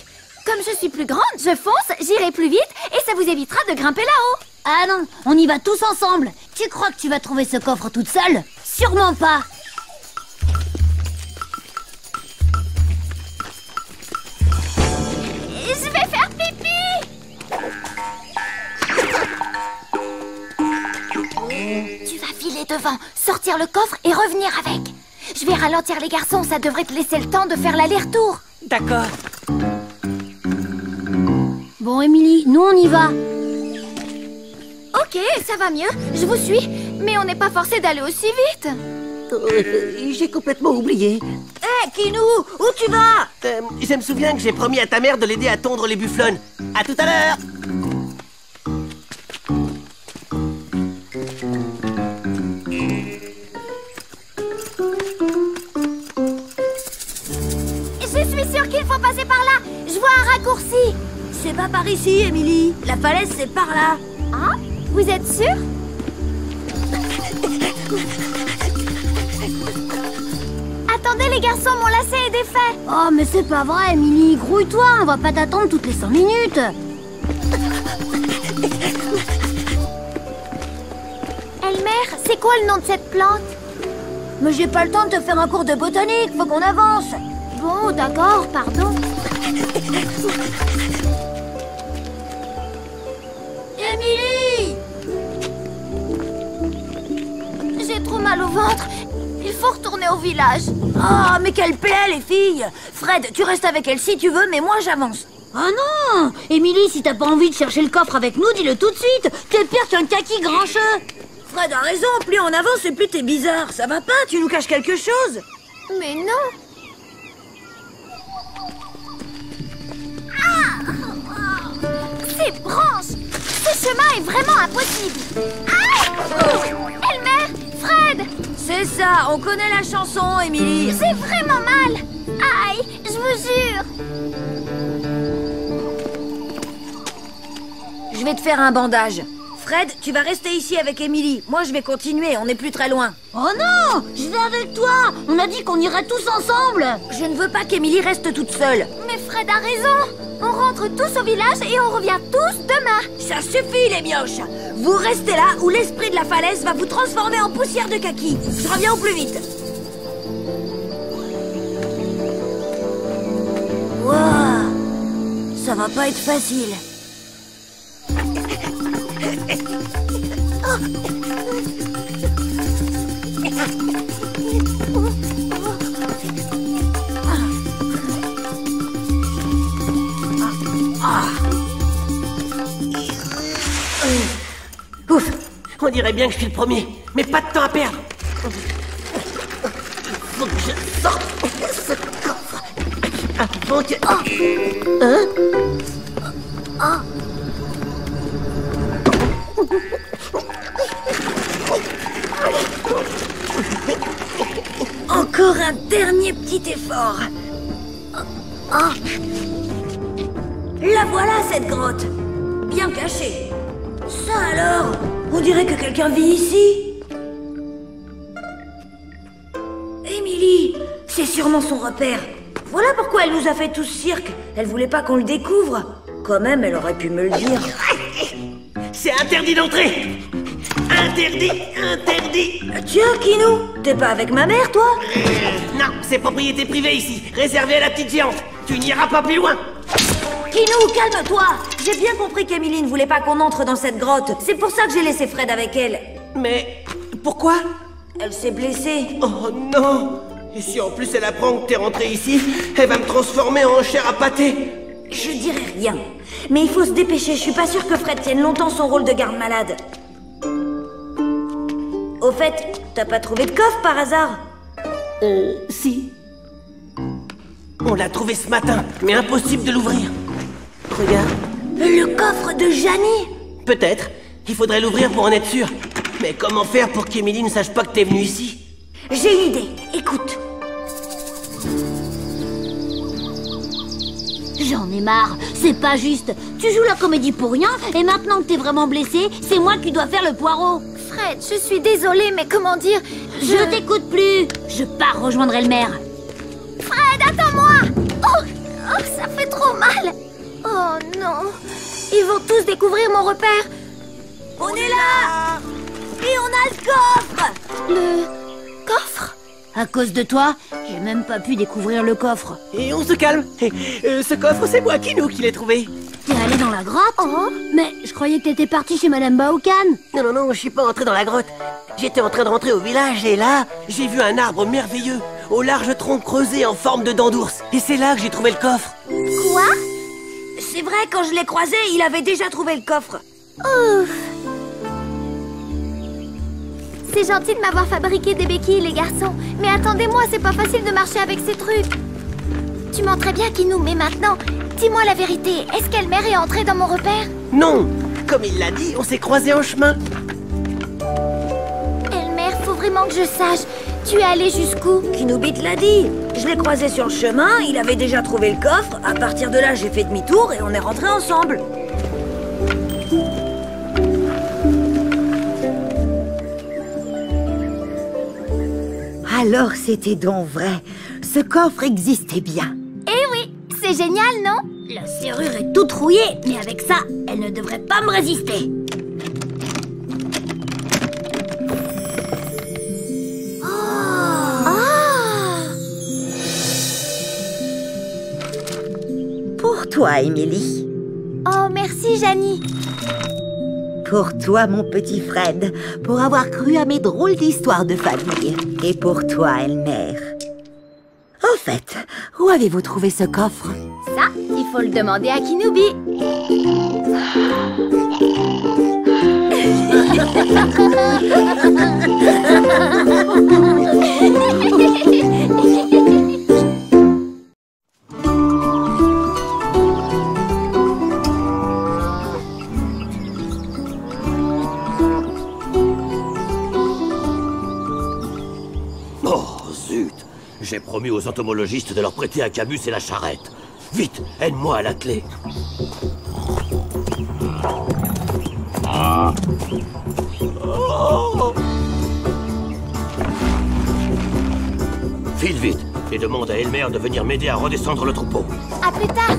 Speaker 2: Comme je suis plus grande, je fonce, j'irai plus vite et ça vous évitera de grimper là-haut.
Speaker 8: Ah non, on y va tous ensemble. Tu crois que tu vas trouver ce coffre toute seule? Sûrement pas.
Speaker 2: Je vais faire pipi. Tu vas filer devant, sortir le coffre et revenir avec. Je vais ralentir les garçons, ça devrait te laisser le temps de faire l'aller-retour.
Speaker 3: D'accord.
Speaker 8: Bon, Émilie, nous on y va.
Speaker 2: Ok, ça va mieux, je vous suis. Mais on n'est pas forcé d'aller aussi vite.
Speaker 3: J'ai complètement oublié.
Speaker 1: Hé, Kinou, où tu vas?
Speaker 3: Je me souviens que j'ai promis à ta mère de l'aider à tondre les bufflons. À tout à l'heure.
Speaker 2: Je suis sûre qu'il faut passer par là. Je vois un raccourci.
Speaker 1: C'est pas par ici, Émilie. La falaise, c'est par là.
Speaker 2: Ah, vous êtes sûre? Attendez les garçons, mon lacet est défait.
Speaker 8: Oh, mais c'est pas vrai, Émilie. Grouille-toi, on va pas t'attendre toutes les 5 minutes.
Speaker 2: Elmer, c'est quoi le nom de cette plante?
Speaker 1: Mais j'ai pas le temps de te faire un cours de botanique, faut qu'on avance.
Speaker 2: Bon, d'accord, pardon.
Speaker 1: Émilie!
Speaker 2: J'ai trop mal au ventre. Il faut retourner au village.
Speaker 1: Oh, mais quelle plaie, les filles! Fred, tu restes avec elle si tu veux, mais moi j'avance.
Speaker 8: Ah non! Émilie, si t'as pas envie de chercher le coffre avec nous, dis-le tout de suite. T'es pire qu'un kaki grincheux.
Speaker 1: Fred a raison, plus on avance et plus t'es bizarre. Ça va pas, tu nous caches quelque chose?
Speaker 2: Mais non. Ces branches! Ce chemin est vraiment impossible! Ah! Elmer! Fred!
Speaker 1: C'est ça, on connaît la chanson, Émilie.
Speaker 2: J'ai vraiment mal! Aïe! Je vous jure!
Speaker 1: Je vais te faire un bandage. Fred, tu vas rester ici avec Émilie. Moi, je vais continuer, on n'est plus très loin.
Speaker 8: Oh non! Je vais avec toi! On a dit qu'on irait tous ensemble!
Speaker 1: Je ne veux pas qu'Émilie reste toute seule.
Speaker 2: Mais Fred a raison! On rentre tous au village et on revient tous demain!
Speaker 1: Ça suffit, les mioches! Vous restez là ou l'esprit de la falaise va vous transformer en poussière de kaki. Je reviens au plus vite. Wouah! Ça va pas être facile.
Speaker 3: Ouf, on dirait bien que je suis le premier, mais pas de temps à perdre. Faut que je sorte ce coffre avant que... Hein?
Speaker 1: Encore un dernier petit effort. La voilà, cette grotte. Bien cachée. Ça alors? On dirait que quelqu'un vit ici. Émilie, c'est sûrement son repère. Voilà pourquoi elle nous a fait tout ce cirque. Elle voulait pas qu'on le découvre. Quand même, elle aurait pu me le dire.
Speaker 3: C'est interdit d'entrer. Interdit, interdit.
Speaker 1: Tiens, Kinou, t'es pas avec ma mère, toi?
Speaker 3: Non, c'est propriété privée ici, réservée à la petite géante. Tu n'iras pas plus loin.
Speaker 1: Kinou, calme-toi. J'ai bien compris qu'Emily ne voulait pas qu'on entre dans cette grotte. C'est pour ça que j'ai laissé Fred avec elle.
Speaker 3: Mais pourquoi?
Speaker 1: Elle s'est blessée.
Speaker 3: Oh non. Et si en plus elle apprend que t'es rentré ici, elle va me transformer en chair à pâté.
Speaker 1: Je dirais rien. Mais il faut se dépêcher, je suis pas sûre que Fred tienne longtemps son rôle de garde-malade. Au fait, t'as pas trouvé de coffre par hasard?
Speaker 3: Si. On l'a trouvé ce matin, mais impossible de l'ouvrir. Regarde.
Speaker 1: Le coffre de Janie?
Speaker 3: Peut-être. Il faudrait l'ouvrir pour en être sûr. Mais comment faire pour qu'Emily ne sache pas que t'es venu ici?
Speaker 1: J'ai une idée, écoute.
Speaker 8: J'en ai marre, c'est pas juste. Tu joues la comédie pour rien, et maintenant que t'es vraiment blessé, c'est moi qui dois faire le poireau.
Speaker 2: Fred, je suis désolée, mais comment dire...
Speaker 8: Je t'écoute plus. Je pars rejoindre Elmer.
Speaker 2: Fred, attends-moi! Oh, ça fait trop mal! Oh non! Ils vont tous découvrir mon repère!
Speaker 1: On est là! Et on a le coffre!
Speaker 2: Le... coffre?
Speaker 8: À cause de toi, j'ai même pas pu découvrir le coffre.
Speaker 3: Et on se calme. Ce coffre, c'est moi qui l'ai trouvé.
Speaker 8: T'es allé dans la grotte?
Speaker 2: Oh?
Speaker 8: Mais je croyais que t'étais parti chez Madame Baokan.
Speaker 3: Non, je suis pas entré dans la grotte. J'étais en train de rentrer au village et là, j'ai vu un arbre merveilleux, au large tronc creusé en forme de dent d'ours. Et c'est là que j'ai trouvé le coffre.
Speaker 2: Quoi?
Speaker 1: C'est vrai, quand je l'ai croisé, il avait déjà trouvé le coffre.
Speaker 2: Ouf! C'est gentil de m'avoir fabriqué des béquilles, les garçons. Mais attendez-moi, c'est pas facile de marcher avec ces trucs. Tu mens très bien, Kinou, mais maintenant, dis-moi la vérité. Est-ce qu'Elmer est entré dans mon repère?
Speaker 3: Non. Comme il l'a dit, on s'est croisés en chemin.
Speaker 2: Elmer, faut vraiment que je sache. Tu es allé jusqu'où?
Speaker 1: Kinubit l'a dit. Je l'ai croisé sur le chemin, il avait déjà trouvé le coffre. À partir de là, j'ai fait demi-tour et on est rentrés ensemble.
Speaker 9: Alors c'était donc vrai. Ce coffre existait bien.
Speaker 2: Eh oui, c'est génial, non?
Speaker 8: La serrure est toute rouillée, mais avec ça, elle ne devrait pas me résister.
Speaker 9: Pour toi, Émilie.
Speaker 2: Oh, merci, Janie.
Speaker 9: Pour toi, mon petit Fred, pour avoir cru à mes drôles d'histoires de famille. Et pour toi, Elmer. En fait, où avez-vous trouvé ce coffre?
Speaker 2: Ça, il faut le demander à Kinubi.
Speaker 5: J'ai promis aux entomologistes de leur prêter un Camus et la charrette. Vite, aide-moi à la clé. Oh. File vite et demande à Elmer de venir m'aider à redescendre le troupeau.
Speaker 2: À plus tard.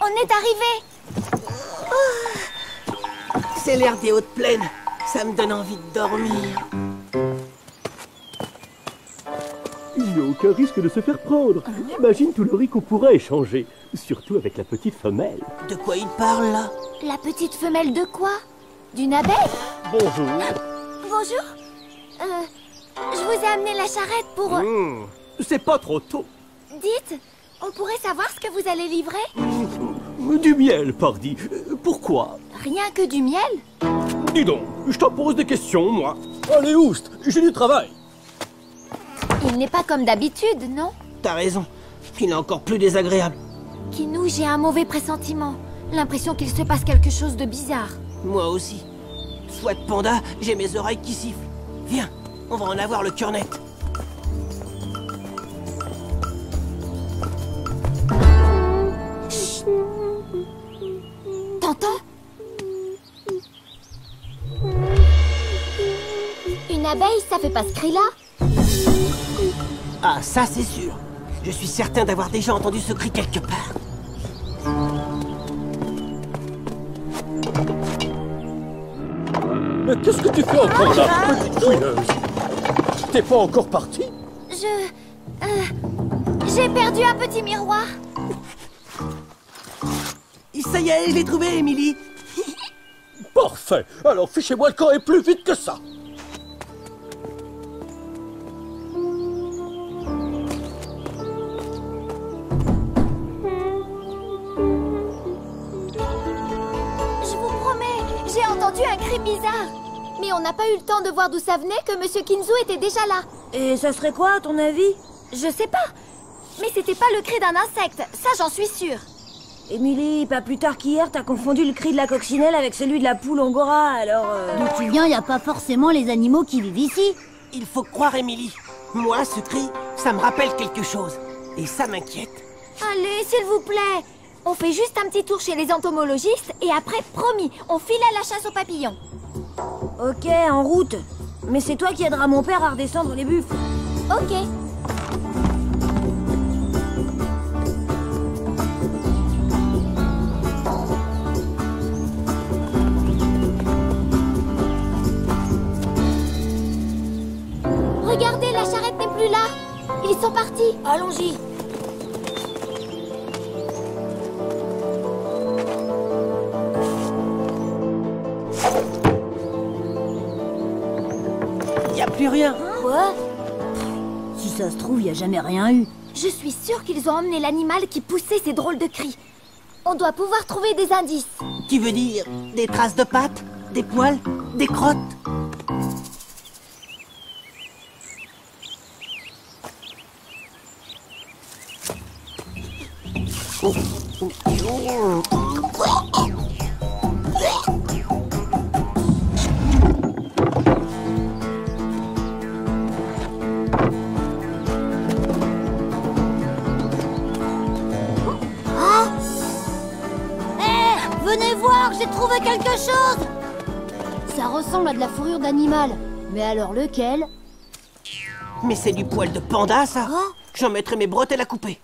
Speaker 2: On est arrivé.
Speaker 3: C'est l'air des hautes plaines. Ça me donne envie de dormir.
Speaker 10: Il n'y a aucun risque de se faire prendre. Imagine tout le riz qu'on pourrait échanger. Surtout avec la petite femelle.
Speaker 3: De quoi il parle, là?
Speaker 2: La petite femelle de quoi? D'une abeille?
Speaker 10: Bonjour.
Speaker 2: Bonjour. Je vous ai amené la charrette pour...
Speaker 10: C'est pas trop tôt.
Speaker 2: Dites, on pourrait savoir ce que vous allez livrer?
Speaker 10: Du miel, pardi. Pourquoi?
Speaker 2: Rien que du miel?
Speaker 10: Dis donc, je t'en pose des questions, moi. Allez, oust, j'ai du travail.
Speaker 2: Il n'est pas comme d'habitude, non?
Speaker 3: T'as raison. Il est encore plus désagréable.
Speaker 2: Kinou, j'ai un mauvais pressentiment. L'impression qu'il se passe quelque chose de bizarre.
Speaker 3: Moi aussi. Soit Panda, j'ai mes oreilles qui sifflent. Viens, on va en avoir le cœur net.
Speaker 2: abeille, ça fait pas ce cri-là.
Speaker 3: Ah, ça c'est sûr. Je suis certain d'avoir déjà entendu ce cri quelque part.
Speaker 10: Mais qu'est-ce que tu fais encore là, petite fouineuse? T'es pas encore partie?
Speaker 2: J'ai perdu un petit miroir.
Speaker 3: Ça y est, je l'ai trouvé, Émilie.
Speaker 10: Parfait. Alors fichez-moi le camp et plus vite que ça.
Speaker 2: Je vous promets, j'ai entendu un cri bizarre. Mais on n'a pas eu le temps de voir d'où ça venait que Monsieur Kinzo était déjà là.
Speaker 1: Et ça serait quoi, à ton avis?
Speaker 2: Je sais pas. Mais c'était pas le cri d'un insecte, ça j'en suis sûre.
Speaker 1: Émilie, pas plus tard qu'hier, t'as confondu le cri de la coccinelle avec celui de la poule angora, alors...
Speaker 8: D'où tu viens, y a pas forcément les animaux qui vivent ici.
Speaker 3: Il faut croire, Émilie. Moi, ce cri, ça me rappelle quelque chose. Et ça m'inquiète.
Speaker 2: Allez, s'il vous plaît. On fait juste un petit tour chez les entomologistes et après, promis, on file à la chasse aux papillons.
Speaker 1: Ok, en route. Mais c'est toi qui aideras mon père à redescendre les buffles.
Speaker 2: Ok. Regardez, la charrette n'est plus là. Ils sont partis.
Speaker 1: Allons-y.
Speaker 3: Y a plus rien.
Speaker 8: Quoi? Si ça se trouve, y a jamais rien eu.
Speaker 2: Je suis sûre qu'ils ont emmené l'animal qui poussait ces drôles de cris. On doit pouvoir trouver des indices.
Speaker 3: Tu veux dire des traces de pattes, des poils, des crottes?
Speaker 8: Venez voir, j'ai trouvé quelque chose. Ça ressemble à de la fourrure d'animal. Mais alors lequel?
Speaker 3: Mais c'est du poil de panda, ça.
Speaker 8: Quoi?
Speaker 3: J'en mettrais mes bretelles à couper.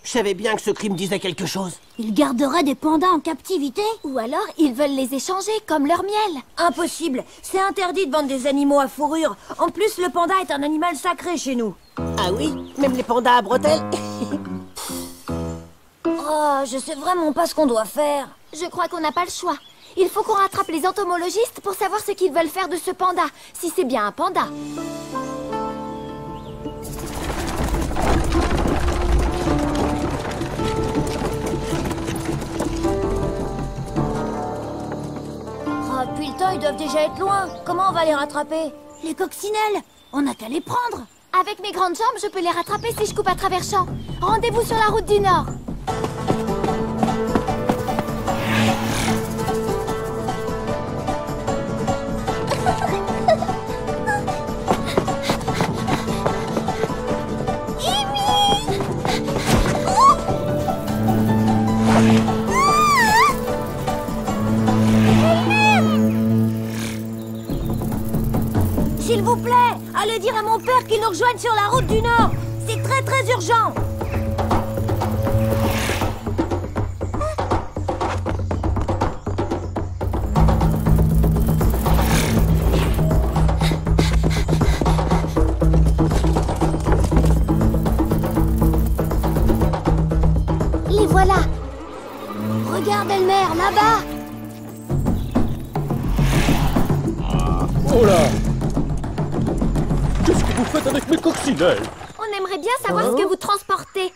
Speaker 3: Je savais bien que ce cri me disait quelque chose.
Speaker 8: Ils garderaient des pandas en captivité?
Speaker 2: Ou alors, ils veulent les échanger comme leur miel.
Speaker 1: Impossible. C'est interdit de vendre des animaux à fourrure. En plus, le panda est un animal sacré chez nous.
Speaker 3: Ah oui? Même les pandas à bretelles?
Speaker 1: Oh, je sais vraiment pas ce qu'on doit faire.
Speaker 2: Je crois qu'on n'a pas le choix. Il faut qu'on rattrape les entomologistes pour savoir ce qu'ils veulent faire de ce panda. Si c'est bien un panda.
Speaker 1: Oh, depuis le temps, ils doivent déjà être loin. Comment on va les rattraper?
Speaker 8: Les coccinelles, on n'a qu'à les prendre.
Speaker 2: Avec mes grandes jambes, je peux les rattraper si je coupe à travers champs. Rendez-vous sur la route du Nord.
Speaker 1: S'il vous plaît, allez dire à mon père qu'il nous rejoigne sur la route du Nord. C'est très très urgent.
Speaker 2: Les voilà.
Speaker 8: Regarde, Elmer, là-bas.
Speaker 10: Oh là! Qu'est-ce que vous faites avec mes coccinelles?
Speaker 2: On aimerait bien savoir ce que vous transportez.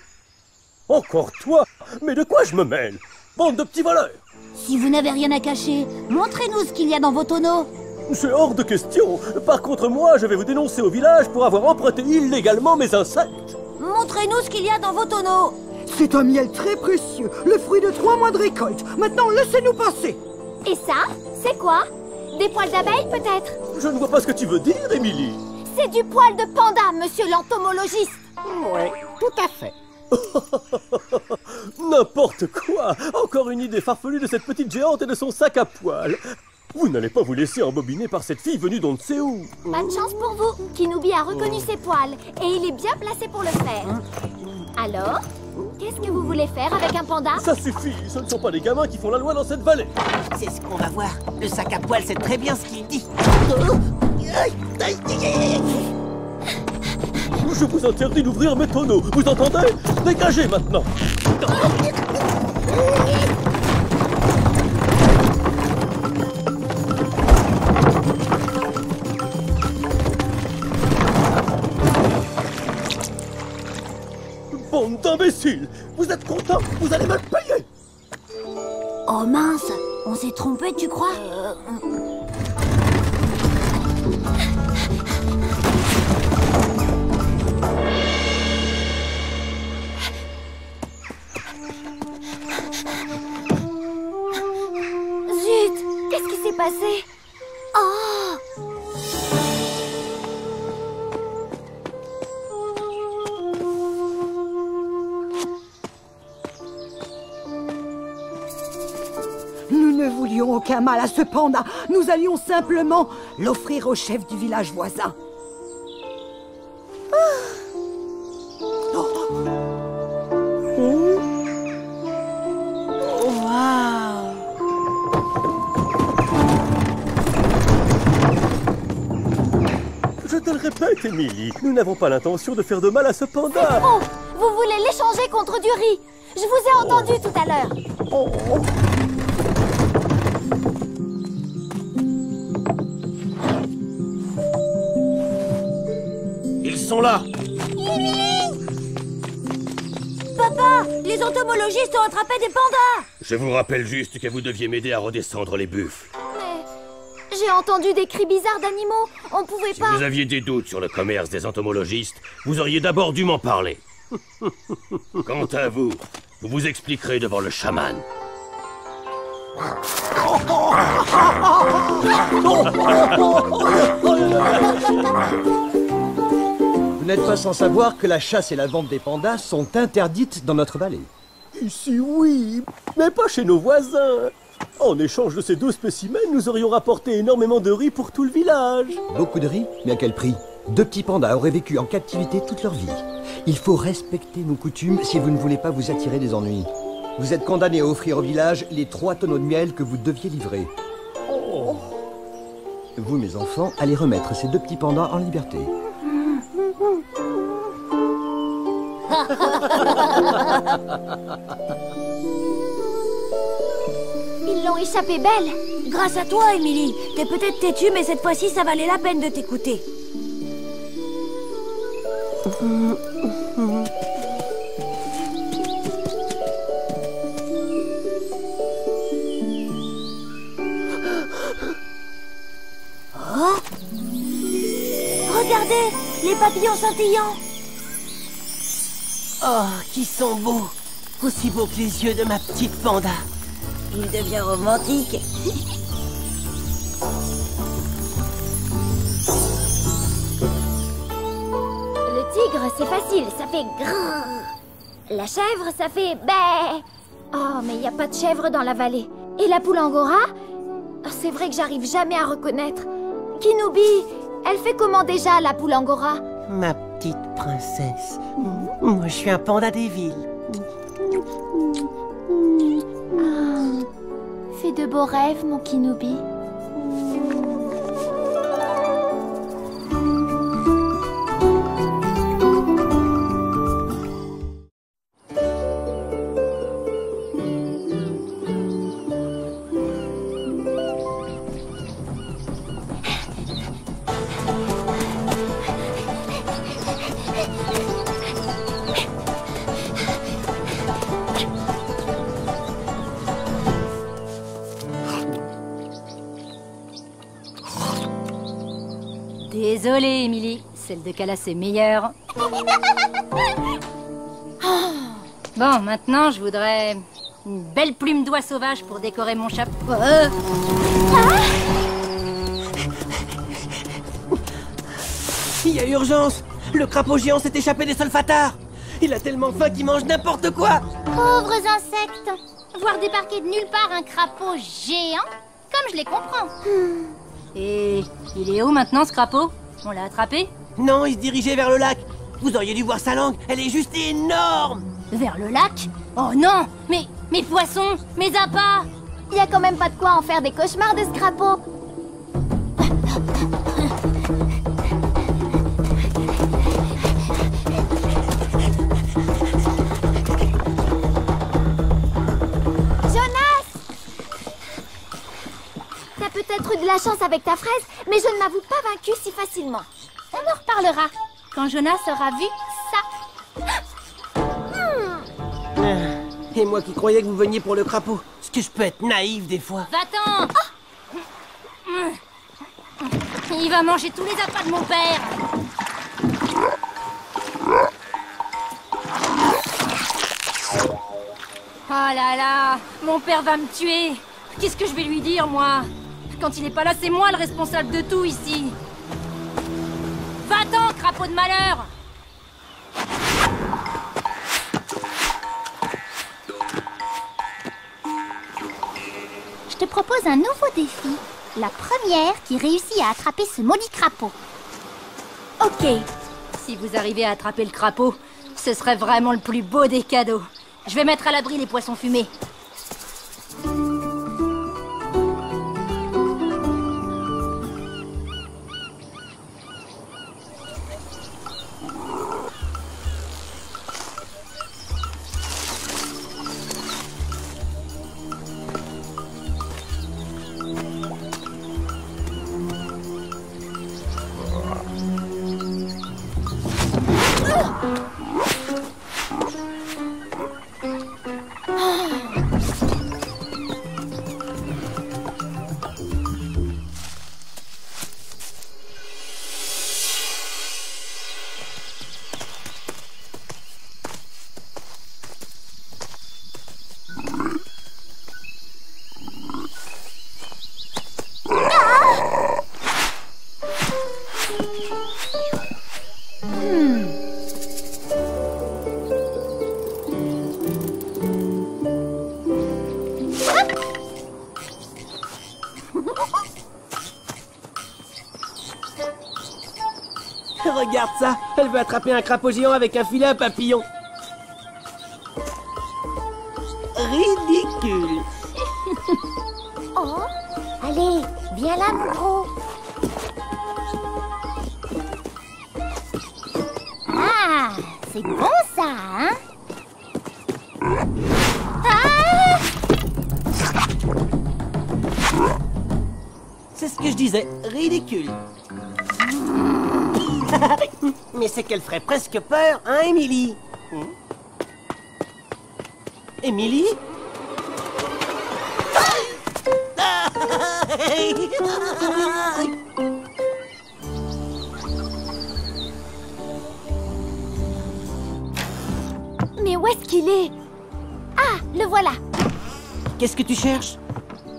Speaker 10: Encore toi? Mais de quoi je me mêle? Bande de petits voleurs!
Speaker 8: Si vous n'avez rien à cacher, montrez-nous ce qu'il y a dans vos tonneaux.
Speaker 10: C'est hors de question. Par contre, moi, je vais vous dénoncer au village pour avoir emprunté illégalement mes insectes.
Speaker 1: Montrez-nous ce qu'il y a dans vos tonneaux.
Speaker 11: C'est un miel très précieux, le fruit de 3 mois de récolte. Maintenant, laissez-nous passer.
Speaker 2: Et ça, c'est quoi? Des poils d'abeille, peut-être?
Speaker 10: Je ne vois pas ce que tu veux dire, Émilie.
Speaker 2: C'est du poil de panda, monsieur l'entomologiste.
Speaker 3: Ouais, tout à fait.
Speaker 10: N'importe quoi. Encore une idée farfelue de cette petite géante et de son sac à poils. Vous n'allez pas vous laisser embobiner par cette fille venue d'on ne sait où.
Speaker 2: Pas de chance pour vous. Kinubi a reconnu ses poils et il est bien placé pour le faire. Alors, qu'est-ce que vous voulez faire avec un panda?
Speaker 10: Ça suffit, ce ne sont pas les gamins qui font la loi dans cette vallée.
Speaker 3: C'est ce qu'on va voir. Le sac à poil sait très bien ce qu'il dit.
Speaker 10: Je vous interdis d'ouvrir mes tonneaux, vous entendez? Dégagez maintenant. Bande d'imbéciles! Vous êtes contents? Vous allez me payer!
Speaker 8: Oh mince, on s'est trompé, tu crois?
Speaker 2: Zut! Qu'est-ce qui s'est passé? Oh!
Speaker 11: Nous ne voulions aucun mal à ce panda. Nous allions simplement l'offrir au chef du village voisin.
Speaker 10: Je te le répète, Émilie, nous n'avons pas l'intention de faire de mal à ce panda.
Speaker 2: Oh! Vous voulez l'échanger contre du riz? Je vous ai entendu tout à l'heure.
Speaker 5: Ils sont là.
Speaker 1: Papa, les entomologistes ont attrapé des pandas.
Speaker 5: Je vous rappelle juste que vous deviez m'aider à redescendre les buffles.
Speaker 2: Mais j'ai entendu des cris bizarres d'animaux. On pouvait
Speaker 5: Si
Speaker 2: pas...
Speaker 5: vous aviez des doutes sur le commerce des entomologistes, vous auriez d'abord dû m'en parler. Quant à vous, vous vous expliquerez devant le chaman.
Speaker 12: Vous n'êtes pas sans savoir que la chasse et la vente des pandas sont interdites dans notre vallée.
Speaker 10: Ici, oui, mais pas chez nos voisins. En échange de ces 2 spécimens, nous aurions rapporté énormément de riz pour tout le village.
Speaker 12: Beaucoup de riz, mais à quel prix? 2 petits pandas auraient vécu en captivité toute leur vie. Il faut respecter nos coutumes si vous ne voulez pas vous attirer des ennuis. Vous êtes condamnés à offrir au village les 3 tonneaux de miel que vous deviez livrer. Vous, mes enfants, allez remettre ces 2 petits pandas en liberté.
Speaker 2: Ils l'ont échappé belle.
Speaker 1: Grâce à toi, Émilie. T'es peut-être têtue, mais cette fois-ci, ça valait la peine de t'écouter. Oh! Regardez, les papillons scintillants.
Speaker 3: Oh, qui sont beaux. Aussi beaux que les yeux de ma petite panda.
Speaker 1: Il devient romantique.
Speaker 2: Le tigre, c'est facile, ça fait grrr. La chèvre, ça fait bé. Oh, mais il n'y a pas de chèvre dans la vallée. Et la poule angora? Oh, c'est vrai que j'arrive jamais à reconnaître. Kinubi, elle fait comment déjà, la poule angora?
Speaker 3: Ma petite princesse. Moi, je suis un panda des villes.
Speaker 2: Fais de beaux rêves, mon Kinubi.
Speaker 8: Désolée, Émilie. Celle de Kala, c'est meilleure. Bon, maintenant, je voudrais une belle plume d'oie sauvage pour décorer mon chapeau.
Speaker 3: Il y a urgence. Le crapaud géant s'est échappé des solfatards. Il a tellement faim qu'il mange n'importe quoi.
Speaker 2: Pauvres insectes. Voir débarquer de nulle part un crapaud géant?
Speaker 13: je les comprends. Et il est où maintenant, ce crapaud? On l'a attrapé?
Speaker 3: Non, il se dirigeait vers le lac. Vous auriez dû voir sa langue, elle est juste énorme.
Speaker 13: Vers le lac? Oh non! Mais mes poissons! Mes appâts!
Speaker 2: Il y a quand même pas de quoi en faire des cauchemars de ce crapaud. Jonas! T'as peut-être eu de la chance avec ta fraise, mais je ne m'avoue pas vaincu si facilement. On en reparlera quand Jonas aura vu ça.
Speaker 3: Et moi qui croyais que vous veniez pour le crapaud. Est-ce que je peux être naïf des fois?
Speaker 13: Va-t'en! Il va manger tous les appâts de mon père. Oh là là, mon père va me tuer. Qu'est-ce que je vais lui dire, moi? Quand il n'est pas là, c'est moi le responsable de tout ici. Va-t'en, crapaud de malheur!
Speaker 8: Je te propose un nouveau défi. La première qui réussit à attraper ce maudit crapaud.
Speaker 13: Ok. Si vous arrivez à attraper le crapaud, ce serait vraiment le plus beau des cadeaux. Je vais mettre à l'abri les poissons fumés.
Speaker 3: Regarde ça, elle veut attraper un crapaud géant avec un filet à papillon. Ridicule.
Speaker 2: Oh, allez, viens là, mon gros.
Speaker 8: Ah, c'est bon ça, hein?
Speaker 3: C'est ce que je disais, ridicule. Mais c'est qu'elle ferait presque peur, hein, Émilie? Émilie?
Speaker 2: Mais où est-ce qu'il est? Ah, le voilà.
Speaker 3: Qu'est-ce que tu cherches?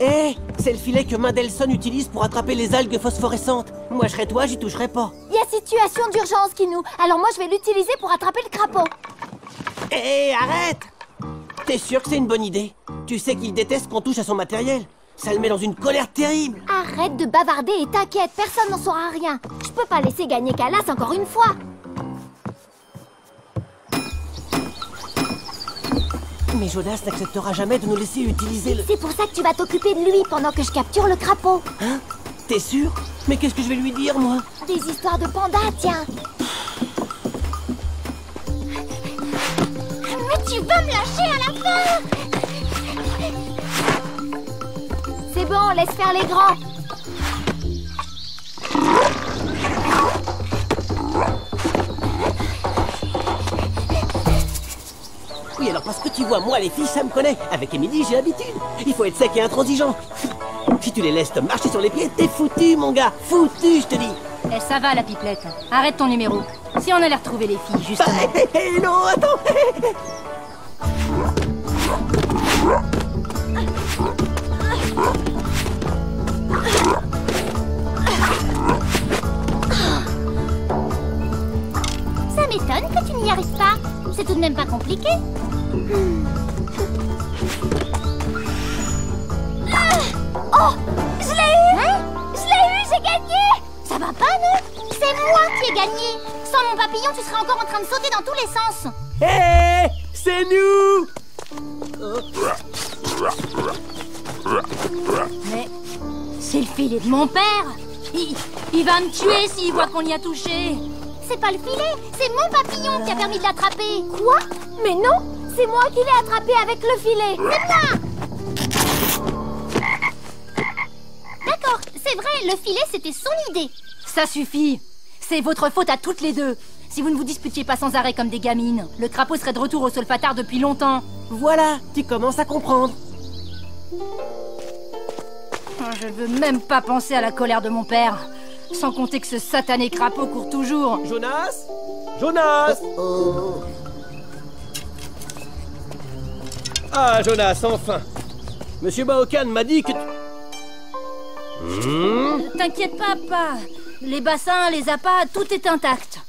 Speaker 3: Eh, c'est le filet que Mendelssohn utilise pour attraper les algues phosphorescentes. Moi, je serais toi, j'y toucherais pas.
Speaker 2: Il y a situation d'urgence, Kinou. Alors moi, je vais l'utiliser pour attraper le crapaud.
Speaker 3: Eh, arrête! T'es sûr que c'est une bonne idée? Tu sais qu'il déteste qu'on touche à son matériel. Ça le met dans une colère terrible.
Speaker 2: Arrête de bavarder et t'inquiète, personne n'en saura rien. Je peux pas laisser gagner Calas encore une fois.
Speaker 3: Mais Jonas n'acceptera jamais de nous laisser utiliser le...
Speaker 2: C'est pour ça que tu vas t'occuper de lui pendant que je capture le crapaud.
Speaker 3: Hein? T'es sûr? Mais qu'est-ce que je vais lui dire, moi?
Speaker 2: Des histoires de panda, tiens.
Speaker 8: Mais tu vas me lâcher à la fin!
Speaker 2: C'est bon, laisse faire les grands.
Speaker 3: Oui, alors parce que tu vois, moi, les filles, ça me connaît. Avec Émilie, j'ai l'habitude. Il faut être sec et intransigeant. Si tu les laisses te marcher sur les pieds, t'es foutu, mon gars. Foutu, je te dis.
Speaker 13: Eh, ça va, la pipelette. Arrête ton numéro. Si on allait retrouver les filles, justement.
Speaker 3: Non, attends.
Speaker 8: Ça m'étonne que tu n'y arrives pas. C'est tout de même pas compliqué.
Speaker 2: Oh,
Speaker 8: gagné. Sans mon papillon, tu serais encore en train de sauter dans tous les sens.
Speaker 3: Hé, c'est nous!
Speaker 13: Mais c'est le filet de mon père. Il va me tuer s'il voit qu'on y a touché.
Speaker 8: C'est pas le filet, c'est mon papillon qui a permis de l'attraper.
Speaker 2: Quoi? Mais non, c'est moi qui l'ai attrapé avec le filet.
Speaker 8: C'est moi! D'accord, c'est vrai, le filet c'était son idée.
Speaker 13: Ça suffit. C'est votre faute à toutes les deux. Si vous ne vous disputiez pas sans arrêt comme des gamines, le crapaud serait de retour au Solfatard depuis longtemps.
Speaker 3: Voilà, tu commences à comprendre.
Speaker 13: Je ne veux même pas penser à la colère de mon père. Sans compter que ce satané crapaud court toujours.
Speaker 3: Jonas? Jonas! Ah, Jonas, enfin! Monsieur Baokan m'a dit que...
Speaker 13: T'inquiète pas, papa. Les bassins, les appâts, tout est intact.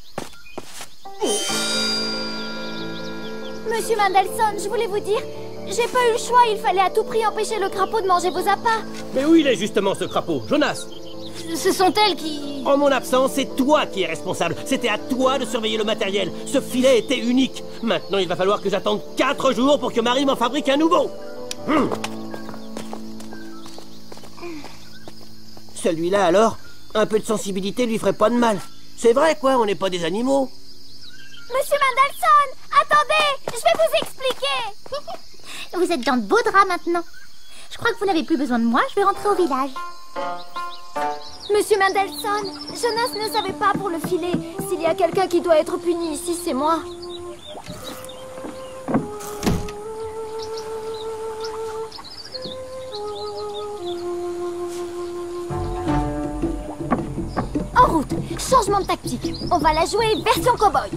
Speaker 2: Monsieur Mandelson, je voulais vous dire, j'ai pas eu le choix, il fallait à tout prix empêcher le crapaud de manger vos appâts.
Speaker 3: Mais où il est justement ce crapaud? Jonas?
Speaker 13: Ce sont elles qui...
Speaker 3: En mon absence, c'est toi qui es responsable. C'était à toi de surveiller le matériel. Ce filet était unique. Maintenant, il va falloir que j'attende 4 jours pour que Marie m'en fabrique un nouveau. Celui-là, alors? Un peu de sensibilité lui ferait pas de mal. C'est vrai, quoi, on n'est pas des animaux.
Speaker 2: Monsieur Mandelson, attendez, je vais vous expliquer.
Speaker 8: Vous êtes dans de beaux draps maintenant. Je crois que vous n'avez plus besoin de moi, je vais rentrer au village.
Speaker 2: Monsieur Mandelson, Jonas ne savait pas pour le filet. S'il y a quelqu'un qui doit être puni ici, c'est moi. En route, changement de tactique. On va la jouer version cow-boy.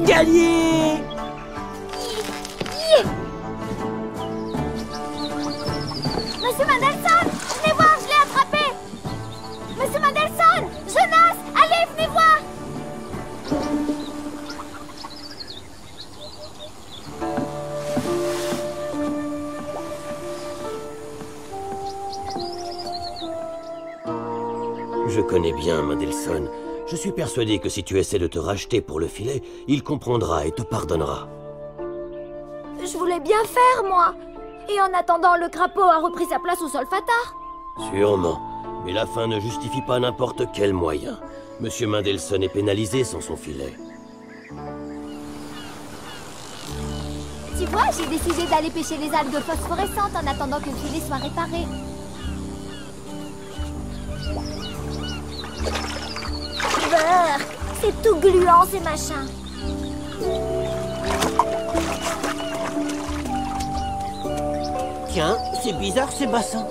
Speaker 3: Gagné!
Speaker 2: Monsieur Mandelson, venez voir, je l'ai attrapé. Monsieur Mandelson, Jonas, allez, venez voir.
Speaker 3: Je connais bien Mandelson. Je suis persuadé que si tu essaies de te racheter pour le filet, il comprendra et te pardonnera.
Speaker 2: Je voulais bien faire, moi. Et en attendant, le crapaud a repris sa place au Solfatard.
Speaker 3: Sûrement. Mais la fin ne justifie pas n'importe quel moyen. Monsieur Mandelson est pénalisé sans son filet.
Speaker 2: Tu vois, j'ai décidé d'aller pêcher les algues phosphorescentes en attendant que le filet soit réparé. C'est tout gluant, ces machins.
Speaker 3: Tiens, c'est bizarre ces bassins.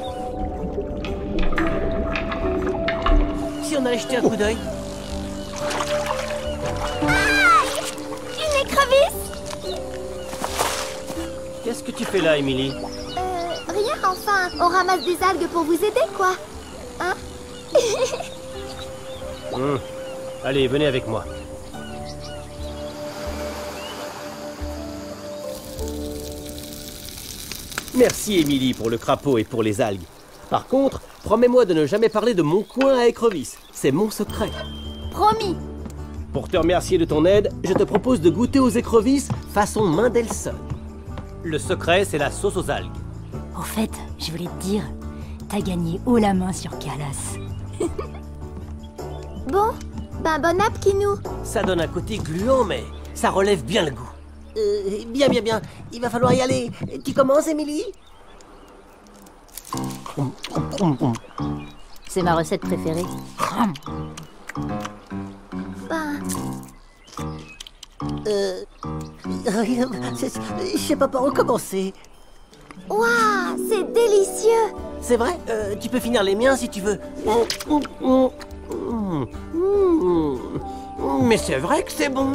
Speaker 3: Si on allait jeter un coup d'œil.
Speaker 2: Aïe! Une écrevisse!
Speaker 3: Qu'est-ce que tu fais là, Émilie?
Speaker 2: Rien, enfin. On ramasse des algues pour vous aider, quoi. Hein?
Speaker 3: Allez, venez avec moi. Merci, Émilie, pour le crapaud et pour les algues. Par contre, promets-moi de ne jamais parler de mon coin à écrevisses. C'est mon secret.
Speaker 2: Promis.
Speaker 3: Pour te remercier de ton aide, je te propose de goûter aux écrevisses façon Mandelson. Le secret, c'est la sauce aux algues.
Speaker 13: Au fait, je voulais te dire, t'as gagné haut la main sur Calas.
Speaker 2: Bon, ben bon app, Kinou.
Speaker 3: Ça donne un côté gluant, mais ça relève bien le goût.
Speaker 14: Bien. Il va falloir y aller. Tu commences, Émilie?
Speaker 13: C'est ma recette préférée.
Speaker 2: Ben...
Speaker 14: Je sais pas par où commencer.
Speaker 2: Waouh, c'est délicieux.
Speaker 14: C'est vrai? Tu peux finir les miens si tu veux.
Speaker 3: Mais c'est vrai que c'est bon.